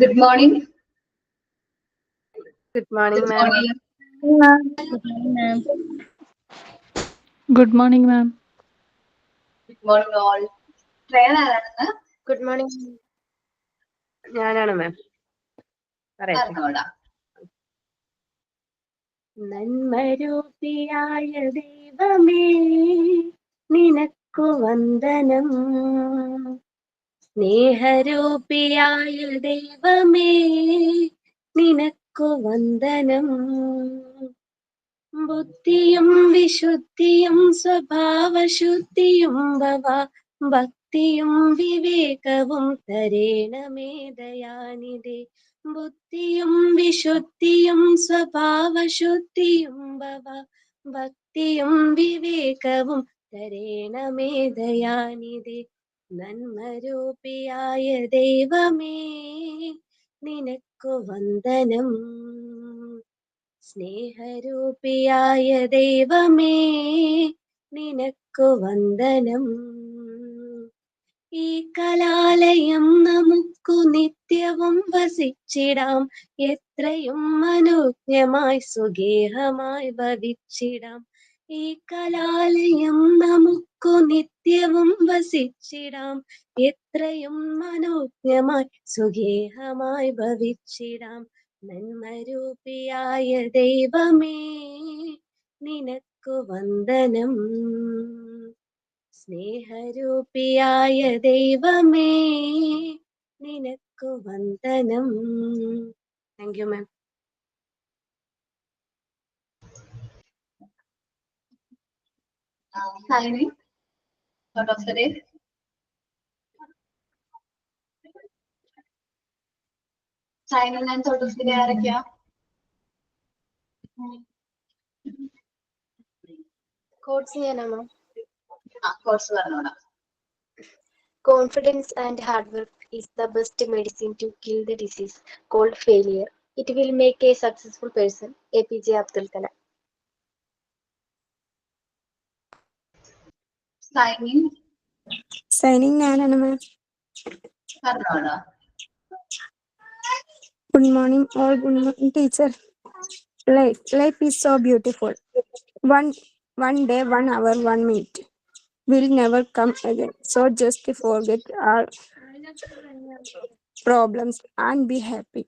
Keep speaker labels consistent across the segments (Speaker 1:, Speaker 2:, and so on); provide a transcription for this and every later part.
Speaker 1: Good morning.
Speaker 2: Good morning,
Speaker 1: Good
Speaker 2: ma'am.
Speaker 1: morning.
Speaker 3: Good morning, ma'am.
Speaker 4: Good morning, ma'am.
Speaker 1: Good morning, all. Prayer ആരാണ്?
Speaker 2: Good morning. ഞാനാണ് മാം. പറയട്ടെ.
Speaker 1: അറിഞ്ഞോടാ.
Speaker 2: നന്മരൂപിയായ ദൈവമേ നിനക്കു വന്ദനം. സ്നേഹരൂപിയായ ദൈവമേ നിനക്കു വന്ദനം. ബുദ്ധിയും വിശുദ്ധിയും സ്വഭാവശുദ്ധിയും ഭവ ഭക്തിയും വിവേകവും തരേണമേ ദയാനിധേ. ബുദ്ധിയും വിശുദ്ധിയും സ്വഭാവശുദ്ധിയും ഭവ ഭക്തിയും വിവേകവും തരേണമേ ദയാനിധേ. നന്മരൂപിയായ ദൈവമേ നിനക്കു വന്ദനം. സ്നേഹരൂപിയായ ദൈവമേ നിനക്കു വന്ദനം. ഈ കലാലയം നമുക്കു നിത്യവും വസിച്ചിടാം. എത്രയും മനോജ്ഞമായി സുഗേഹമായി ഭവിച്ചിടാം. ഈ കലാലയം നമുക്കു നിത്യവും വസിച്ചിടാം. എത്രയും മനോജ്ഞമായി സുഗേഹമായി ഭവിച്ചിടാം. നന്മരൂപിയായ ദൈവമേ നിനക്കു വന്ദനം. സ്നേഹരൂപിയായ ദൈവമേ നിനക്കു വന്ദനം. Thank you ma'am.
Speaker 1: Signing. Thought of the day. Signing and thought of the day ആരൊക്കെയാ?
Speaker 5: Quotes ചെയ്യാനാണോ?
Speaker 1: Course പറഞ്ഞോടാ.
Speaker 5: Confidence and hard work is the best medicine to kill the disease called failure. It will make a successful person. APJ Abdul Kalam.
Speaker 1: Signing.
Speaker 6: Signing ഞാനാണ് മാം.
Speaker 1: പറഞ്ഞോടാ.
Speaker 6: Good morning all. Good morning teacher. Life is so beautiful. One day, 1 hour, 1 minute will never come again. So just forget our problems and be happy.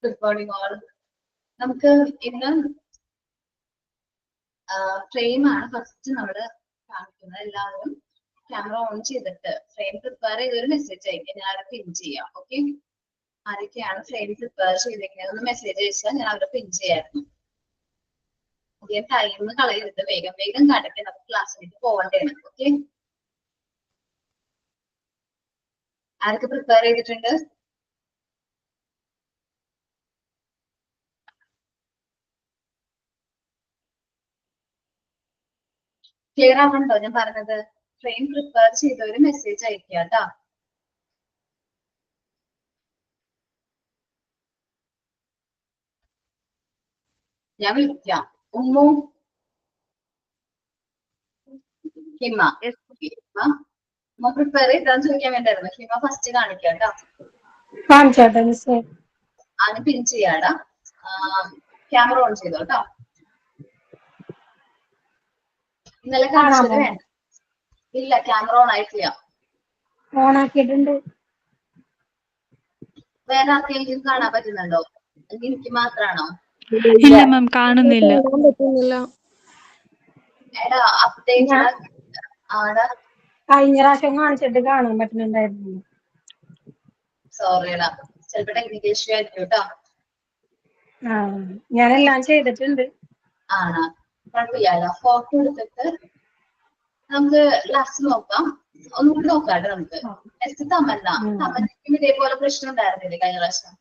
Speaker 1: Good morning, all. നമുക്ക് ഇന്ന് frame ആണ് first നമ്മൾ കാണിക്കുന്നത്. എല്ലാവരും camera on ചെയ്തിട്ട് frame prepare ചെയ്തൊരു message അയക്കാം. ഞാൻ അവിടെ പിൻ ചെയ്യാം. ഓക്കെ, ആരൊക്കെയാണ് ഫ്രെയിം പ്രിപ്പയർ ചെയ്തിരിക്കുന്നത് ഒന്ന് മെസ്സേജ് അയച്ചാൽ ഞാൻ അവിടെ പിൻ ചെയ്യായിരുന്നു. ഓക്കെ, ടൈം കളയരുത്, വേഗം വേഗം കാണിട്ട് നമുക്ക് ക്ലാസ്സിലേക്ക് പോകേണ്ടതാണ്. ഓക്കെ, ആരൊക്കെ പ്രിപ്പയർ ചെയ്തിട്ടുണ്ട്? ക്ലിയർ ആവുന്നുണ്ടോ ഞാൻ പറഞ്ഞത്? ഫ്രെയിം പ്രിപ്പയർ ചെയ്തൊരു മെസ്സേജ് അയക്കുക കേട്ടോ. ഞാൻ വിളിക്കാം. ഉമ്മു, ഹിമ, ഹിമ പ്രിപ്പയർ ചെയ്താന്ന് ചോദിക്കാൻ വേണ്ടായിരുന്നു. ഹിമ ഫസ്റ്റ് കാണിക്കാം കേട്ടോ. ആണ് പിൻ ചെയ്യാടാ. ക്യാമറ ഓൺ ചെയ്തോ കേട്ടോ. ഇന്നലെ കാണിച്ചത് വേണ്ട. ഇല്ല, ക്യാമറ ഓൺ ആയിട്ടില്ല.
Speaker 3: ഓൺ ആക്കിയിട്ടുണ്ട്.
Speaker 1: വേറെ ആർക്കെങ്കിലും കാണാൻ പറ്റുന്നുണ്ടോ? എനിക്ക് മാത്രാണോ?
Speaker 4: ഇല്ല മാം, കാണുന്നില്ല.
Speaker 1: എടാ അപ്ഡേറ്റ് ആടാ.
Speaker 3: കഴിഞ്ഞ പ്രാവശ്യം കാണിച്ചിട്ട് കാണാൻ പറ്റുന്നുണ്ടായിരുന്നു.
Speaker 1: സോറിടാ, ചിലപ്പോ ടെക്നിക്കൽ ഇഷ്യൂ ആയിരിക്കും കേട്ടോ.
Speaker 3: ഞാനെല്ലാം ചെയ്തിട്ടുണ്ട്.
Speaker 1: ആണോ? കുഴപ്പമില്ല. ഫോട്ടോ എടുത്തിട്ട് നമുക്ക് ലാസ്റ്റ് നോക്കാം. ഒന്നുകൂടി നോക്കാട്ടെ നമുക്ക്. തമന്നയ്ക്കും ഇതേപോലെ പ്രശ്നം ഉണ്ടായിരുന്നില്ലേ കഴിഞ്ഞ പ്രാവശ്യം?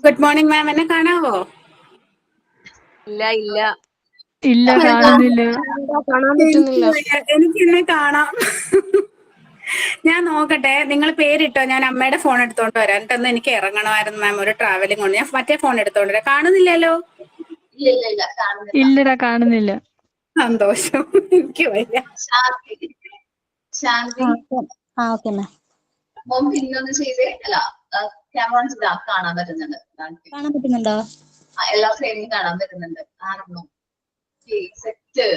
Speaker 7: ഗുഡ് മോർണിംഗ് മാം, എന്നെ കാണാവോ?
Speaker 2: ഇല്ല ഇല്ല
Speaker 4: ഇല്ല, കാണുന്നില്ല.
Speaker 6: കാണാൻ പറ്റുന്നില്ല.
Speaker 7: എനിക്ക് എന്നെ കാണാം. ഞാൻ നോക്കട്ടെ, നിങ്ങൾ പേരിട്ടോ. ഞാൻ അമ്മയുടെ ഫോൺ എടുത്തോണ്ട് വരാം. എന്നിട്ടൊന്ന് എനിക്ക് ഇറങ്ങണമായിരുന്നു മാം, ഒരു ട്രാവലിംഗ് കൊണ്ട്. ഞാൻ മറ്റേ ഫോൺ എടുത്തോണ്ട് വരാം. കാണുന്നില്ലല്ലോ?
Speaker 1: ഇല്ല കാണുന്നില്ല.
Speaker 4: ഇല്ലടാ, കാണുന്നില്ല.
Speaker 7: സന്തോഷം, എനിക്ക് വയ്യ.
Speaker 1: ശാന്തി.
Speaker 3: Okay ma'am.
Speaker 1: മോം പിന്നൊന്ന് ചെയ്തേ. അല്ല, ക്യാമറ ഓൺ ചെയ്താ കാണാൻ പറ്റുന്നുണ്ട്.
Speaker 8: കാണാൻ പറ്റുന്നുണ്ടോ?
Speaker 1: എല്ലാ ഫ്രെയിമും കാണാൻ പറ്റുന്നുണ്ട്. ആണോ? സെറ്റ്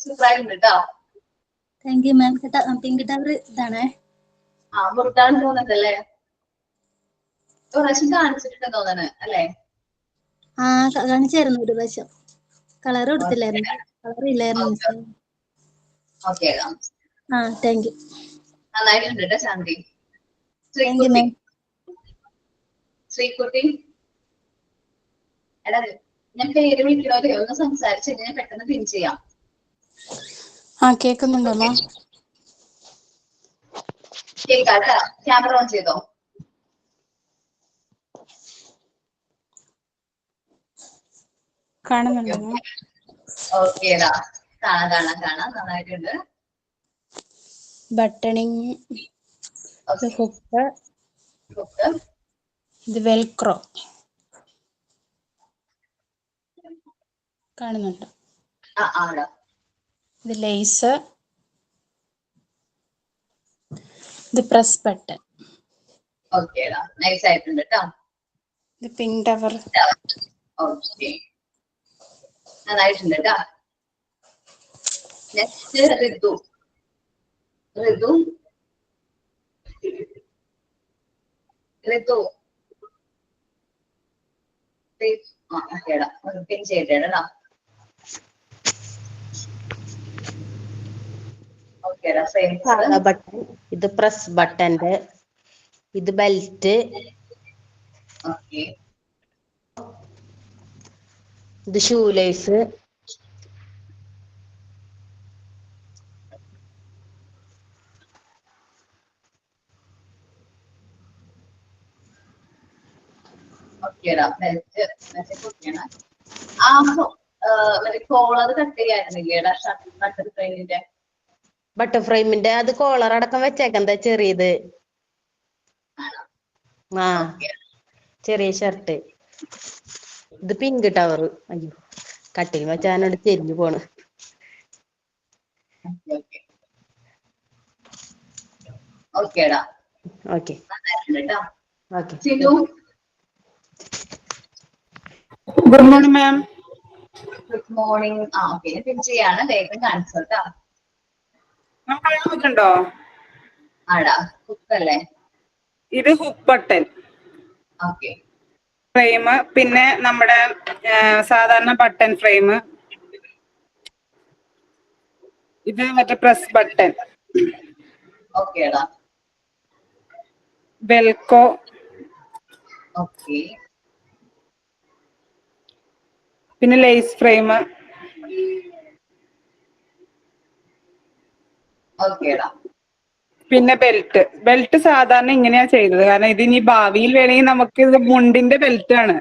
Speaker 1: സൂപ്പറായിട്ടുണ്ട് കേട്ടോ.
Speaker 8: Thank you ma'am. Pink tower ഇതാണേ.
Speaker 1: മുറുത്താണ് തോന്നുന്നുണ്ടല്ലേ? ഒരു പ്രാവശ്യം കാണിച്ചിട്ടുണ്ടെന്ന് തോന്നണ് അല്ലേ?
Speaker 8: കാണിച്ചായിരുന്നു ഒരു പ്രാവശ്യം. കളർ കൊടുത്തില്ലായിരുന്നു, കളർ ഇല്ലായിരുന്നു.
Speaker 1: Okay,
Speaker 8: thank you.
Speaker 1: നന്നായിട്ടുണ്ട് കേട്ടോ Shanthi.
Speaker 8: Thank you ma'am.
Speaker 1: Sreekutty, എടാ ഞാൻ പേര് വിളിക്കണോ ഒന്ന് സംസാരിച്ച് കഴിഞ്ഞാൽ പെട്ടെന്ന് പിൻ ചെയ്യാം.
Speaker 9: കേക്കുന്നുണ്ടോ മാം?
Speaker 1: കേക്കാട്ടാ. ക്യാമറ ഓൺ ചെയ്തോ?
Speaker 9: കാണുന്നുണ്ടോ മാം?
Speaker 1: ഓക്കേടാ, കാണാം നന്നായിട്ടുണ്ട്.
Speaker 9: ബട്ടണിങ്, ഹുക്ക്, ഇത് വെൽക്രോ കാണുന്നുണ്ടോ? ഇത് ലേസ്, ഇത് പ്രസ് ബട്ടൺ.
Speaker 1: ഓക്കേടാ, നൈസ് ആയിട്ടുണ്ട് കേട്ടോ.
Speaker 9: ഇത് പിങ്ക് ടവർ.
Speaker 1: ഓക്കെ, നന്നായിട്ടുണ്ട് കേട്ടോ. നെക്സ്റ്റ് ഋതു. ഓക്കേടാ, പിൻ ചെയ്തേടാ. ഓക്കേടാ,
Speaker 10: ബട്ടൺ, ഇത് പ്രസ് ബട്ടന്റെ, ഇത് ബെൽറ്റ്,
Speaker 1: ഓക്കെ,
Speaker 10: ഇത് ഷൂ ലേസ്,
Speaker 1: ഓക്കേടാ. ബെൽറ്റ് കുട്ടിയാണ്. മറ്റേ കോളർ കട്ട് ചെയ്യായിരുന്നില്ലേടാ ബട്ടർ ഫ്രെയിമിന്റെ?
Speaker 10: ബട്ടർ ഫ്രെയിമിന്റെ അത് കോളർ അടക്കം വെച്ചേക്കെന്താ ചെറിയത്. ചെറിയ ഷർട്ട്. ഇത് പിങ്ക് ടവർ. അയ്യോ, കട്ടിൽ വെച്ചാനോട് ചെരിഞ്ഞു പോണ്.
Speaker 1: ഓക്കേടാ,
Speaker 10: okay okay.
Speaker 7: Good morning ma'am.
Speaker 1: Good morning. Okay, pin ചെയ്യാണ്. വേഗം കാണിച്ചു കേട്ടോ.
Speaker 7: കാണാൻ പറ്റുന്നുണ്ടോ?
Speaker 1: ആടാ, ഹുക്കല്ലേ?
Speaker 7: ഇത് ഹുക്ക് ബട്ടൺ
Speaker 1: ഓക്കെ,
Speaker 7: ഫ്രെയിം, പിന്നെ നമ്മുടെ സാധാരണ ബട്ടൺ ഫ്രെയിം, ഇത് മറ്റേ പ്രസ് ബട്ടൺ,
Speaker 1: ഓക്കേടാ,
Speaker 7: വെൽക്കോ,
Speaker 1: ഓക്കെ,
Speaker 7: പിന്നെ ലേസ് ഫ്രെയിം,
Speaker 1: ഓക്കേടാ,
Speaker 7: പിന്നെ ബെൽറ്റ് സാധാരണ ഇങ്ങനെയാ ചെയ്തത്. കാരണം ഇത് ഇനി ഭാവിയിൽ വേണമെങ്കിൽ നമുക്ക് ഇത് മുണ്ടിന്റെ ബെൽറ്റ് ആണ്.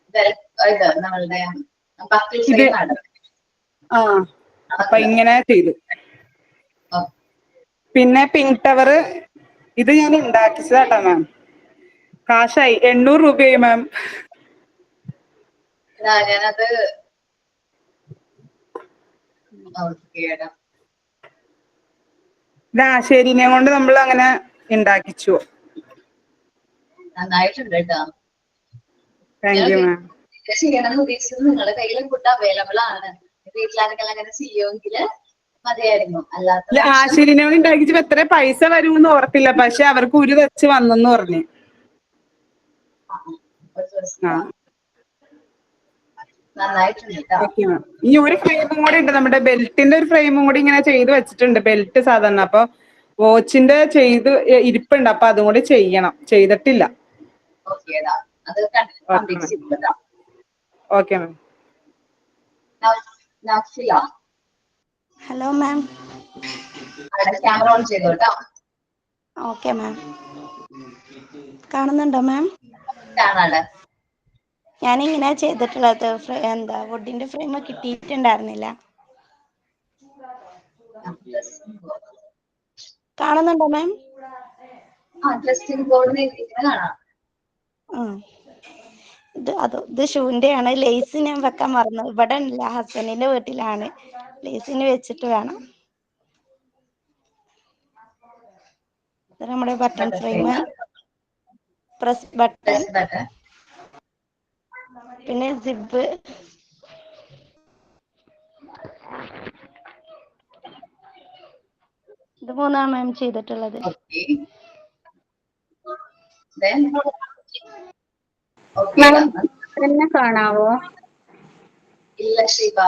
Speaker 1: ഇത് നമ്മളുടെ
Speaker 7: ഇത് അപ്പൊ ഇങ്ങനെ ചെയ്തു. പിന്നെ പിങ്ക് ടവർ, ഇത് ഞാൻ ഉണ്ടാക്കിച്ചതാട്ടോ മാം. കാശായി 800 രൂപയായി മാം.
Speaker 1: ഞാനത് ഓക്കേടാ.
Speaker 7: ഇത് ആശേരിനെ കൊണ്ട് നമ്മൾ അങ്ങനെ ഉണ്ടാക്കിച്ചു.
Speaker 1: നന്നായിട്ടുണ്ട് കേട്ടോ.
Speaker 7: താങ്ക് യു മാം.
Speaker 1: ചെയ്യണമെന്ന് ഉദ്ദേശിച്ചത് നിങ്ങളുടെ കയ്യിലും ഫുഡ് അവൈലബിൾ ആണ്. വീട്ടിലാർക്കെല്ലാം അങ്ങനെ ചെയ്യുമെങ്കിൽ മതിയായിരുന്നു. അല്ലാത്ത
Speaker 7: ആശേരിനെ കൊണ്ട് ഉണ്ടാക്കിച്ചപ്പോ എത്ര പൈസ വരുമെന്ന് ഓർത്തില്ല. പക്ഷെ അവർക്ക് ഒരു വെച്ച് വന്നെന്ന് പറഞ്ഞു.
Speaker 1: നന്നായിട്ടുണ്ട് കേട്ടോ.
Speaker 7: ഇനി ഒരു ഫ്രെയിമും കൂടി ഉണ്ട്. നമ്മുടെ ബെൽറ്റിന്റെ ഒരു ഫ്രെയിമും കൂടി ഇങ്ങനെ ചെയ്ത് വെച്ചിട്ടുണ്ട്. ബെൽറ്റ് സാധാരണ അപ്പൊ വാച്ചിന്റെ ചെയ്ത് ഇരിപ്പുണ്ട്. അപ്പൊ അതും കൂടി ചെയ്യണം. ചെയ്തിട്ടില്ല. Okay ma'am.
Speaker 9: Hello ma'am.
Speaker 1: Camera on ചെയ്തോ കേട്ടോ.
Speaker 9: Okay ma'am. കാണുന്നുണ്ടോ മാം?
Speaker 1: കാണാണ്.
Speaker 9: ഞാനിങ്ങനെ ചെയ്തിട്ടുള്ളത് വുഡിന്റെ ഫ്രെയിം കിട്ടിയിട്ടുണ്ടായിരുന്നില്ല. കാണുന്നുണ്ടോ മാം?
Speaker 1: ഡ്രസ്സിംഗ് ബോർഡ് കാണാം.
Speaker 9: ഇത് ഷൂന്റെ ആണ്. ലേസ് ഞാൻ വെക്കാൻ മറന്നു. ഇവിടെ അല്ല, ഹസ്ബൻഡിന്റെ വീട്ടിലാണ്. ലേസിന് വെച്ചിട്ട് വേണം. ഇത് നമ്മുടെ button frame, press button,
Speaker 1: press button,
Speaker 9: പിന്നെ സിബ്, ഇത് മൂന്നാണ് മാം ചെയ്തിട്ടുള്ളത്.
Speaker 1: ഓക്കെ. Then okay
Speaker 7: മാം എന്നെ കാണാവോ?
Speaker 1: ഇല്ല ശിവ.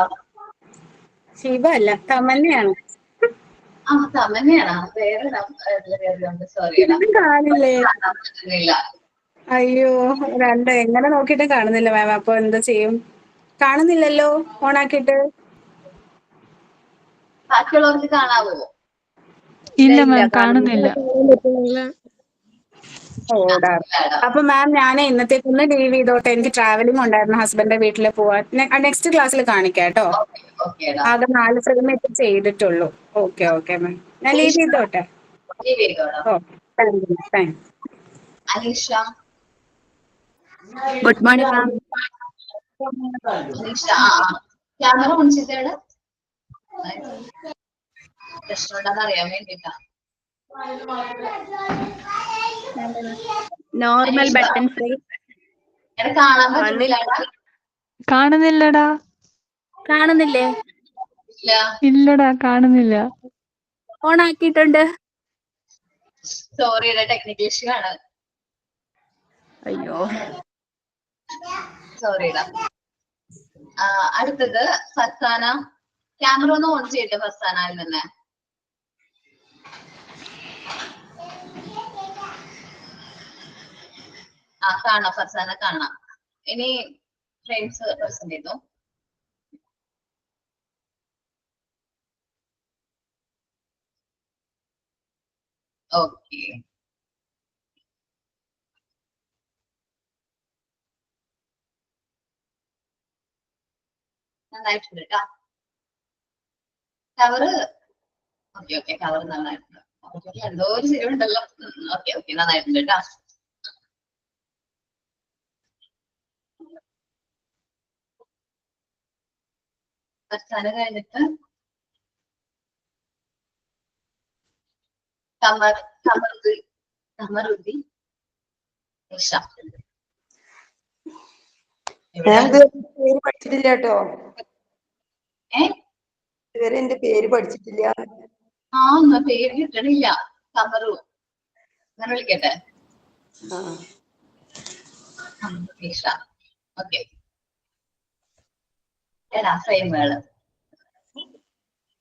Speaker 7: ശിവ അല്ല, തമന്നയാണ്.
Speaker 1: ആ തമന്നയാണ്. വേറെ സോറി
Speaker 7: ഇതും കാണില്ലേ?
Speaker 1: പറ്റുന്നില്ല.
Speaker 7: അയ്യോ, രണ്ട് എങ്ങനെ നോക്കിയിട്ട് കാണുന്നില്ല മാം. അപ്പൊ എന്താ ചെയ്യും? കാണുന്നില്ലല്ലോ ഓണാക്കിയിട്ട്.
Speaker 1: ബാക്കിയുള്ളവർക്ക് കാണാവോ?
Speaker 4: ഇല്ല മാം കാണുന്നില്ല.
Speaker 7: ഓടാ. അപ്പൊ മാം ഞാൻ ഇന്നത്തേക്കൊന്ന് ലീവ് ചെയ്തോട്ടെ. എനിക്ക് ട്രാവലിംഗ് ഉണ്ടായിരുന്നു, ഹസ്ബൻഡിന്റെ വീട്ടിൽ പോവാൻ. നെക്സ്റ്റ് ക്ലാസ്സിൽ കാണിക്കാം കേട്ടോ.
Speaker 1: ഓക്കേടാ.
Speaker 7: ആകെ 4 ഫ്രെയിം ഇപ്പൊ ചെയ്തിട്ടുള്ളൂ. ഓക്കെ ഓക്കെ മാം, ഞാൻ ലീവ് ചെയ്തോട്ടെ. ഓ thank.
Speaker 1: Aneesha.
Speaker 2: Good morning ma'am.
Speaker 1: Aneesha camera on ചെയ്തേട്. പ്രശ്നം ഉണ്ടെന്ന് അറിയാൻ വേണ്ടിട്ടാ.
Speaker 2: Normal button frame.
Speaker 1: കാണാൻ പറ്റുന്നില്ലടാ.
Speaker 4: കാണുന്നില്ലടാ.
Speaker 2: കാണുന്നില്ലേ?
Speaker 1: ഇല്ല.
Speaker 4: ഇല്ലടാ കാണുന്നില്ല.
Speaker 2: ഓൺ ആക്കിയിട്ടുണ്ട്.
Speaker 1: സോറിയുടെ ടെക്നിക്കൽ ഇഷ്യൂ ആണ്.
Speaker 2: അയ്യോ
Speaker 1: സോറിടാ. അടുത്തത് ഫർസാന. ക്യാമറ ഒന്ന് ഓൺ ചെയ്യട്ടെ ഫർസാനയിൽ തന്നെ. കാണാം ഫർസാന കാണാം. ഇനി ഫ്രെയിംസ് പ്രസന്റ് ചെയ്തു. ഓക്കെ. നന്നായിട്ടുണ്ട് കേട്ടോ. കവറ് ഓക്കെ ഓക്കെ, കവർ നന്നായിട്ടുണ്ട്. എന്തോ ഒരു ശരിയുണ്ടല്ലോ. ഓക്കെ ഓക്കെ, നന്നായിട്ടുണ്ട് കേട്ടോ. ഫർസാന കഴിഞ്ഞിട്ട് കമറുദ്ദീൻ നിഷ.
Speaker 11: പേര് പഠിച്ചിട്ടില്ല കേട്ടോ. ഇതുവരെ എന്റെ പേര് പഠിച്ചിട്ടില്ല.
Speaker 1: ഒന്നും പേര് കിട്ടണില്ല. കമറു അങ്ങനെ വിളിക്കട്ടെ. നിഷ. ഓക്കെ. ഏതാ ഫ്രെയിമുകള്?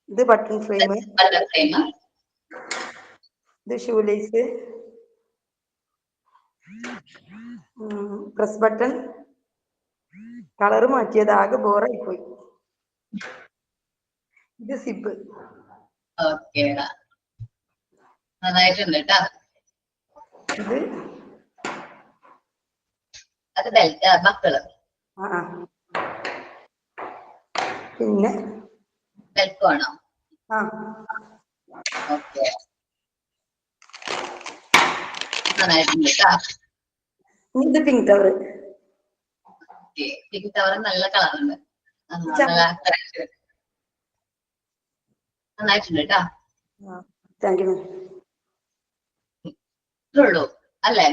Speaker 11: ഇത് ബട്ടൺ ഫ്രെയിം,
Speaker 1: ബട്ടൺ ഫ്രെയിം,
Speaker 11: ഇത് ഷൂലേസ്, പ്രസ് ബട്ടൺ. കളർ മാറ്റിയത്, ആകെ ബോറായി പോയി. ഇത് സിബ്.
Speaker 1: ഓക്കെ നന്നായിട്ടുണ്ട് കേട്ടോ.
Speaker 11: ഇത്
Speaker 1: അത് ബെൽറ്റ് ബക്കിള്.
Speaker 11: പിന്നെ
Speaker 1: ബെൽറ്റ് ആണോ? ഓക്കെ നന്നായിട്ടുണ്ട് കേട്ടോ.
Speaker 11: ഇത് പിങ്ക് കവർ.
Speaker 1: പിങ്ക് കവർ നല്ല കളറുണ്ട്. നന്നായിട്ടുണ്ട് കേട്ടോ.
Speaker 11: Thank you.
Speaker 1: ഇത്രയുള്ളൂ അല്ലേ?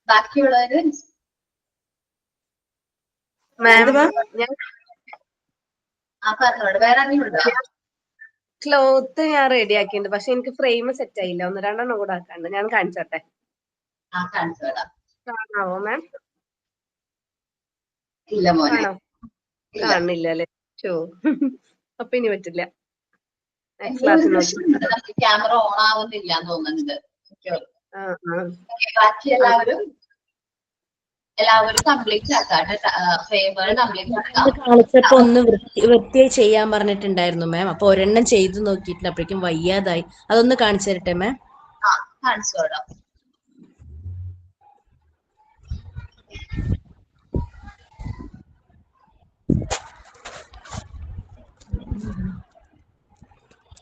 Speaker 1: ബാക്കിയുള്ളവര് പറഞ്ഞോട്. വേറെ ആരെങ്കിലും ഉണ്ടോ?
Speaker 2: ക്ലോത്ത് ഞാൻ റെഡി ആക്കിയിട്ടുണ്ട്, പക്ഷെ എനിക്ക് ഫ്രെയിം സെറ്റ് ആയില്ല. 1-2 കൂടെ ആക്കാണ്ട്. ഞാൻ കാണിച്ചോട്ടെ?
Speaker 1: കാണിച്ചോടാ.
Speaker 2: കാണാവോ മാം?
Speaker 1: ഇല്ല മോനെ,
Speaker 2: കാണില്ല അല്ലേ? ഷോ അപ്പൊ ഇനി പറ്റില്ല.
Speaker 1: ക്യാമറ ഓൺ ആവുന്നില്ല തോന്നുന്നുണ്ട്. ബാക്കി എല്ലാവരും കംപ്ലീറ്റ് ആക്കാം. ഫ്രെയിമുകൾ കംപ്ലീറ്റ് ആക്കാം.
Speaker 10: കാണിച്ചപ്പോ ഒന്ന് വൃത്തിയായി ചെയ്യാൻ പറഞ്ഞിട്ടുണ്ടായിരുന്നു മാം. അപ്പൊ ഒരെണ്ണം ചെയ്തു നോക്കിയിട്ടുണ്ട്, അപ്പോഴേക്കും വയ്യാതായി. അതൊന്ന് കാണിച്ചു തരട്ടെ മാം?
Speaker 1: കാണിച്ചോടാം.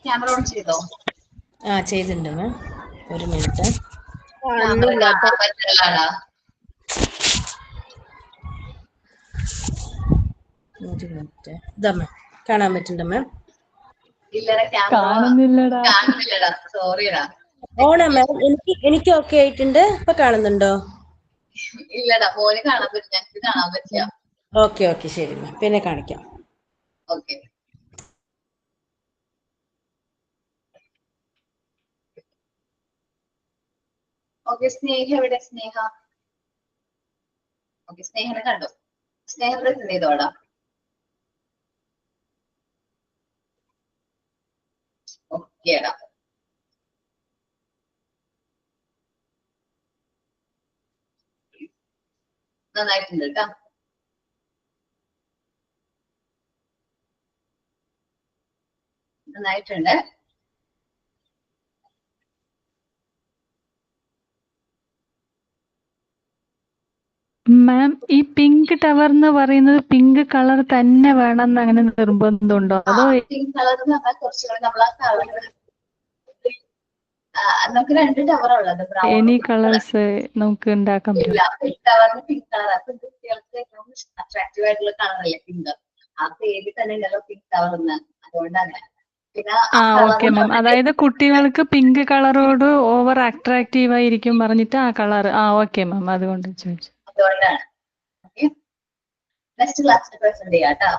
Speaker 1: ക്യാമറ ഓൺ ചെയ്തോ?
Speaker 10: ചെയ്തിട്ടുണ്ട് മാം. ഒരു മിനിറ്റ്. ഇതാ മാം, കാണാൻ പറ്റുന്നുണ്ട് മാം.
Speaker 1: ഇല്ലടാ ക്യാമറ
Speaker 4: കാണുന്നില്ലടാ.
Speaker 1: കാണുന്നില്ലടാ, സോറിടാ.
Speaker 10: ഓണാ മാം, എനിക്ക് ഓക്കെ ആയിട്ടുണ്ട്. ഇപ്പൊ കാണുന്നുണ്ടോ?
Speaker 1: ഇല്ലടാ, മോന് കാണാൻ പറ്റും, ഞങ്ങൾക്ക് കാണാൻ പറ്റില്ല.
Speaker 10: ഓക്കെ ഓക്കെ, ശരി മാം, പിന്നെ കാണിക്കാം.
Speaker 1: ഓക്കെ. ഓക്കെ, സ്നേഹ എവിടെ? സ്നേഹ. ഓക്കെ, സ്നേഹനെ കണ്ടു. സ്നേഹ പ്രസന്റ് ചെയ്തോടാ. ഓക്കേടാ. നന്നായിട്ടുണ്ട് കേട്ടോ. നന്നായിട്ടുണ്ട്.
Speaker 4: മാം, ഈ പിങ്ക് ടവർ എന്ന് പറയുന്നത് പിങ്ക് കളർ തന്നെ വേണമെന്ന് അങ്ങനെ നിർബന്ധമുണ്ടോ? അതോ
Speaker 1: പിങ്ക് കളർ എന്ന് പറഞ്ഞാൽ കുറച്ചുകൂടി നമ്മൾ ആ കളർ നമുക്ക് 2 ടവർ ഉള്ളത്, ബ്രൗൺ
Speaker 4: എനി കളേഴ്സ് നമുക്ക് ഉണ്ടാക്കാൻ പറ്റും?
Speaker 1: ഇല്ല. പിങ്ക് ടവറിന് പിങ്ക് കളർ, അപ്പൊ കുട്ടികൾക്ക് ഏറ്റവും അട്രാക്റ്റീവ് ആയിട്ടുള്ള കളറല്ലേ പിങ്ക്. ആ പേര് തന്നെ ഉണ്ടല്ലോ പിങ്ക് ടവർ എന്ന്, അതുകൊണ്ടാണ്. പിന്നെ
Speaker 4: ഓക്കെ മാം, അതായത് കുട്ടികൾക്ക് പിങ്ക് കളറോട് ഓവർ അട്രാക്റ്റീവ് ആയിരിക്കും പറഞ്ഞിട്ട് ആ കളർ. ഓക്കെ മാം, അതുകൊണ്ട് ചോദിച്ചു.
Speaker 1: അതുകൊണ്ടാണ്. ഓക്കെ, നെക്സ്റ്റ് ക്ലാസ്സിൽ പ്രസന്റ് ചെയ്യാം കേട്ടോ.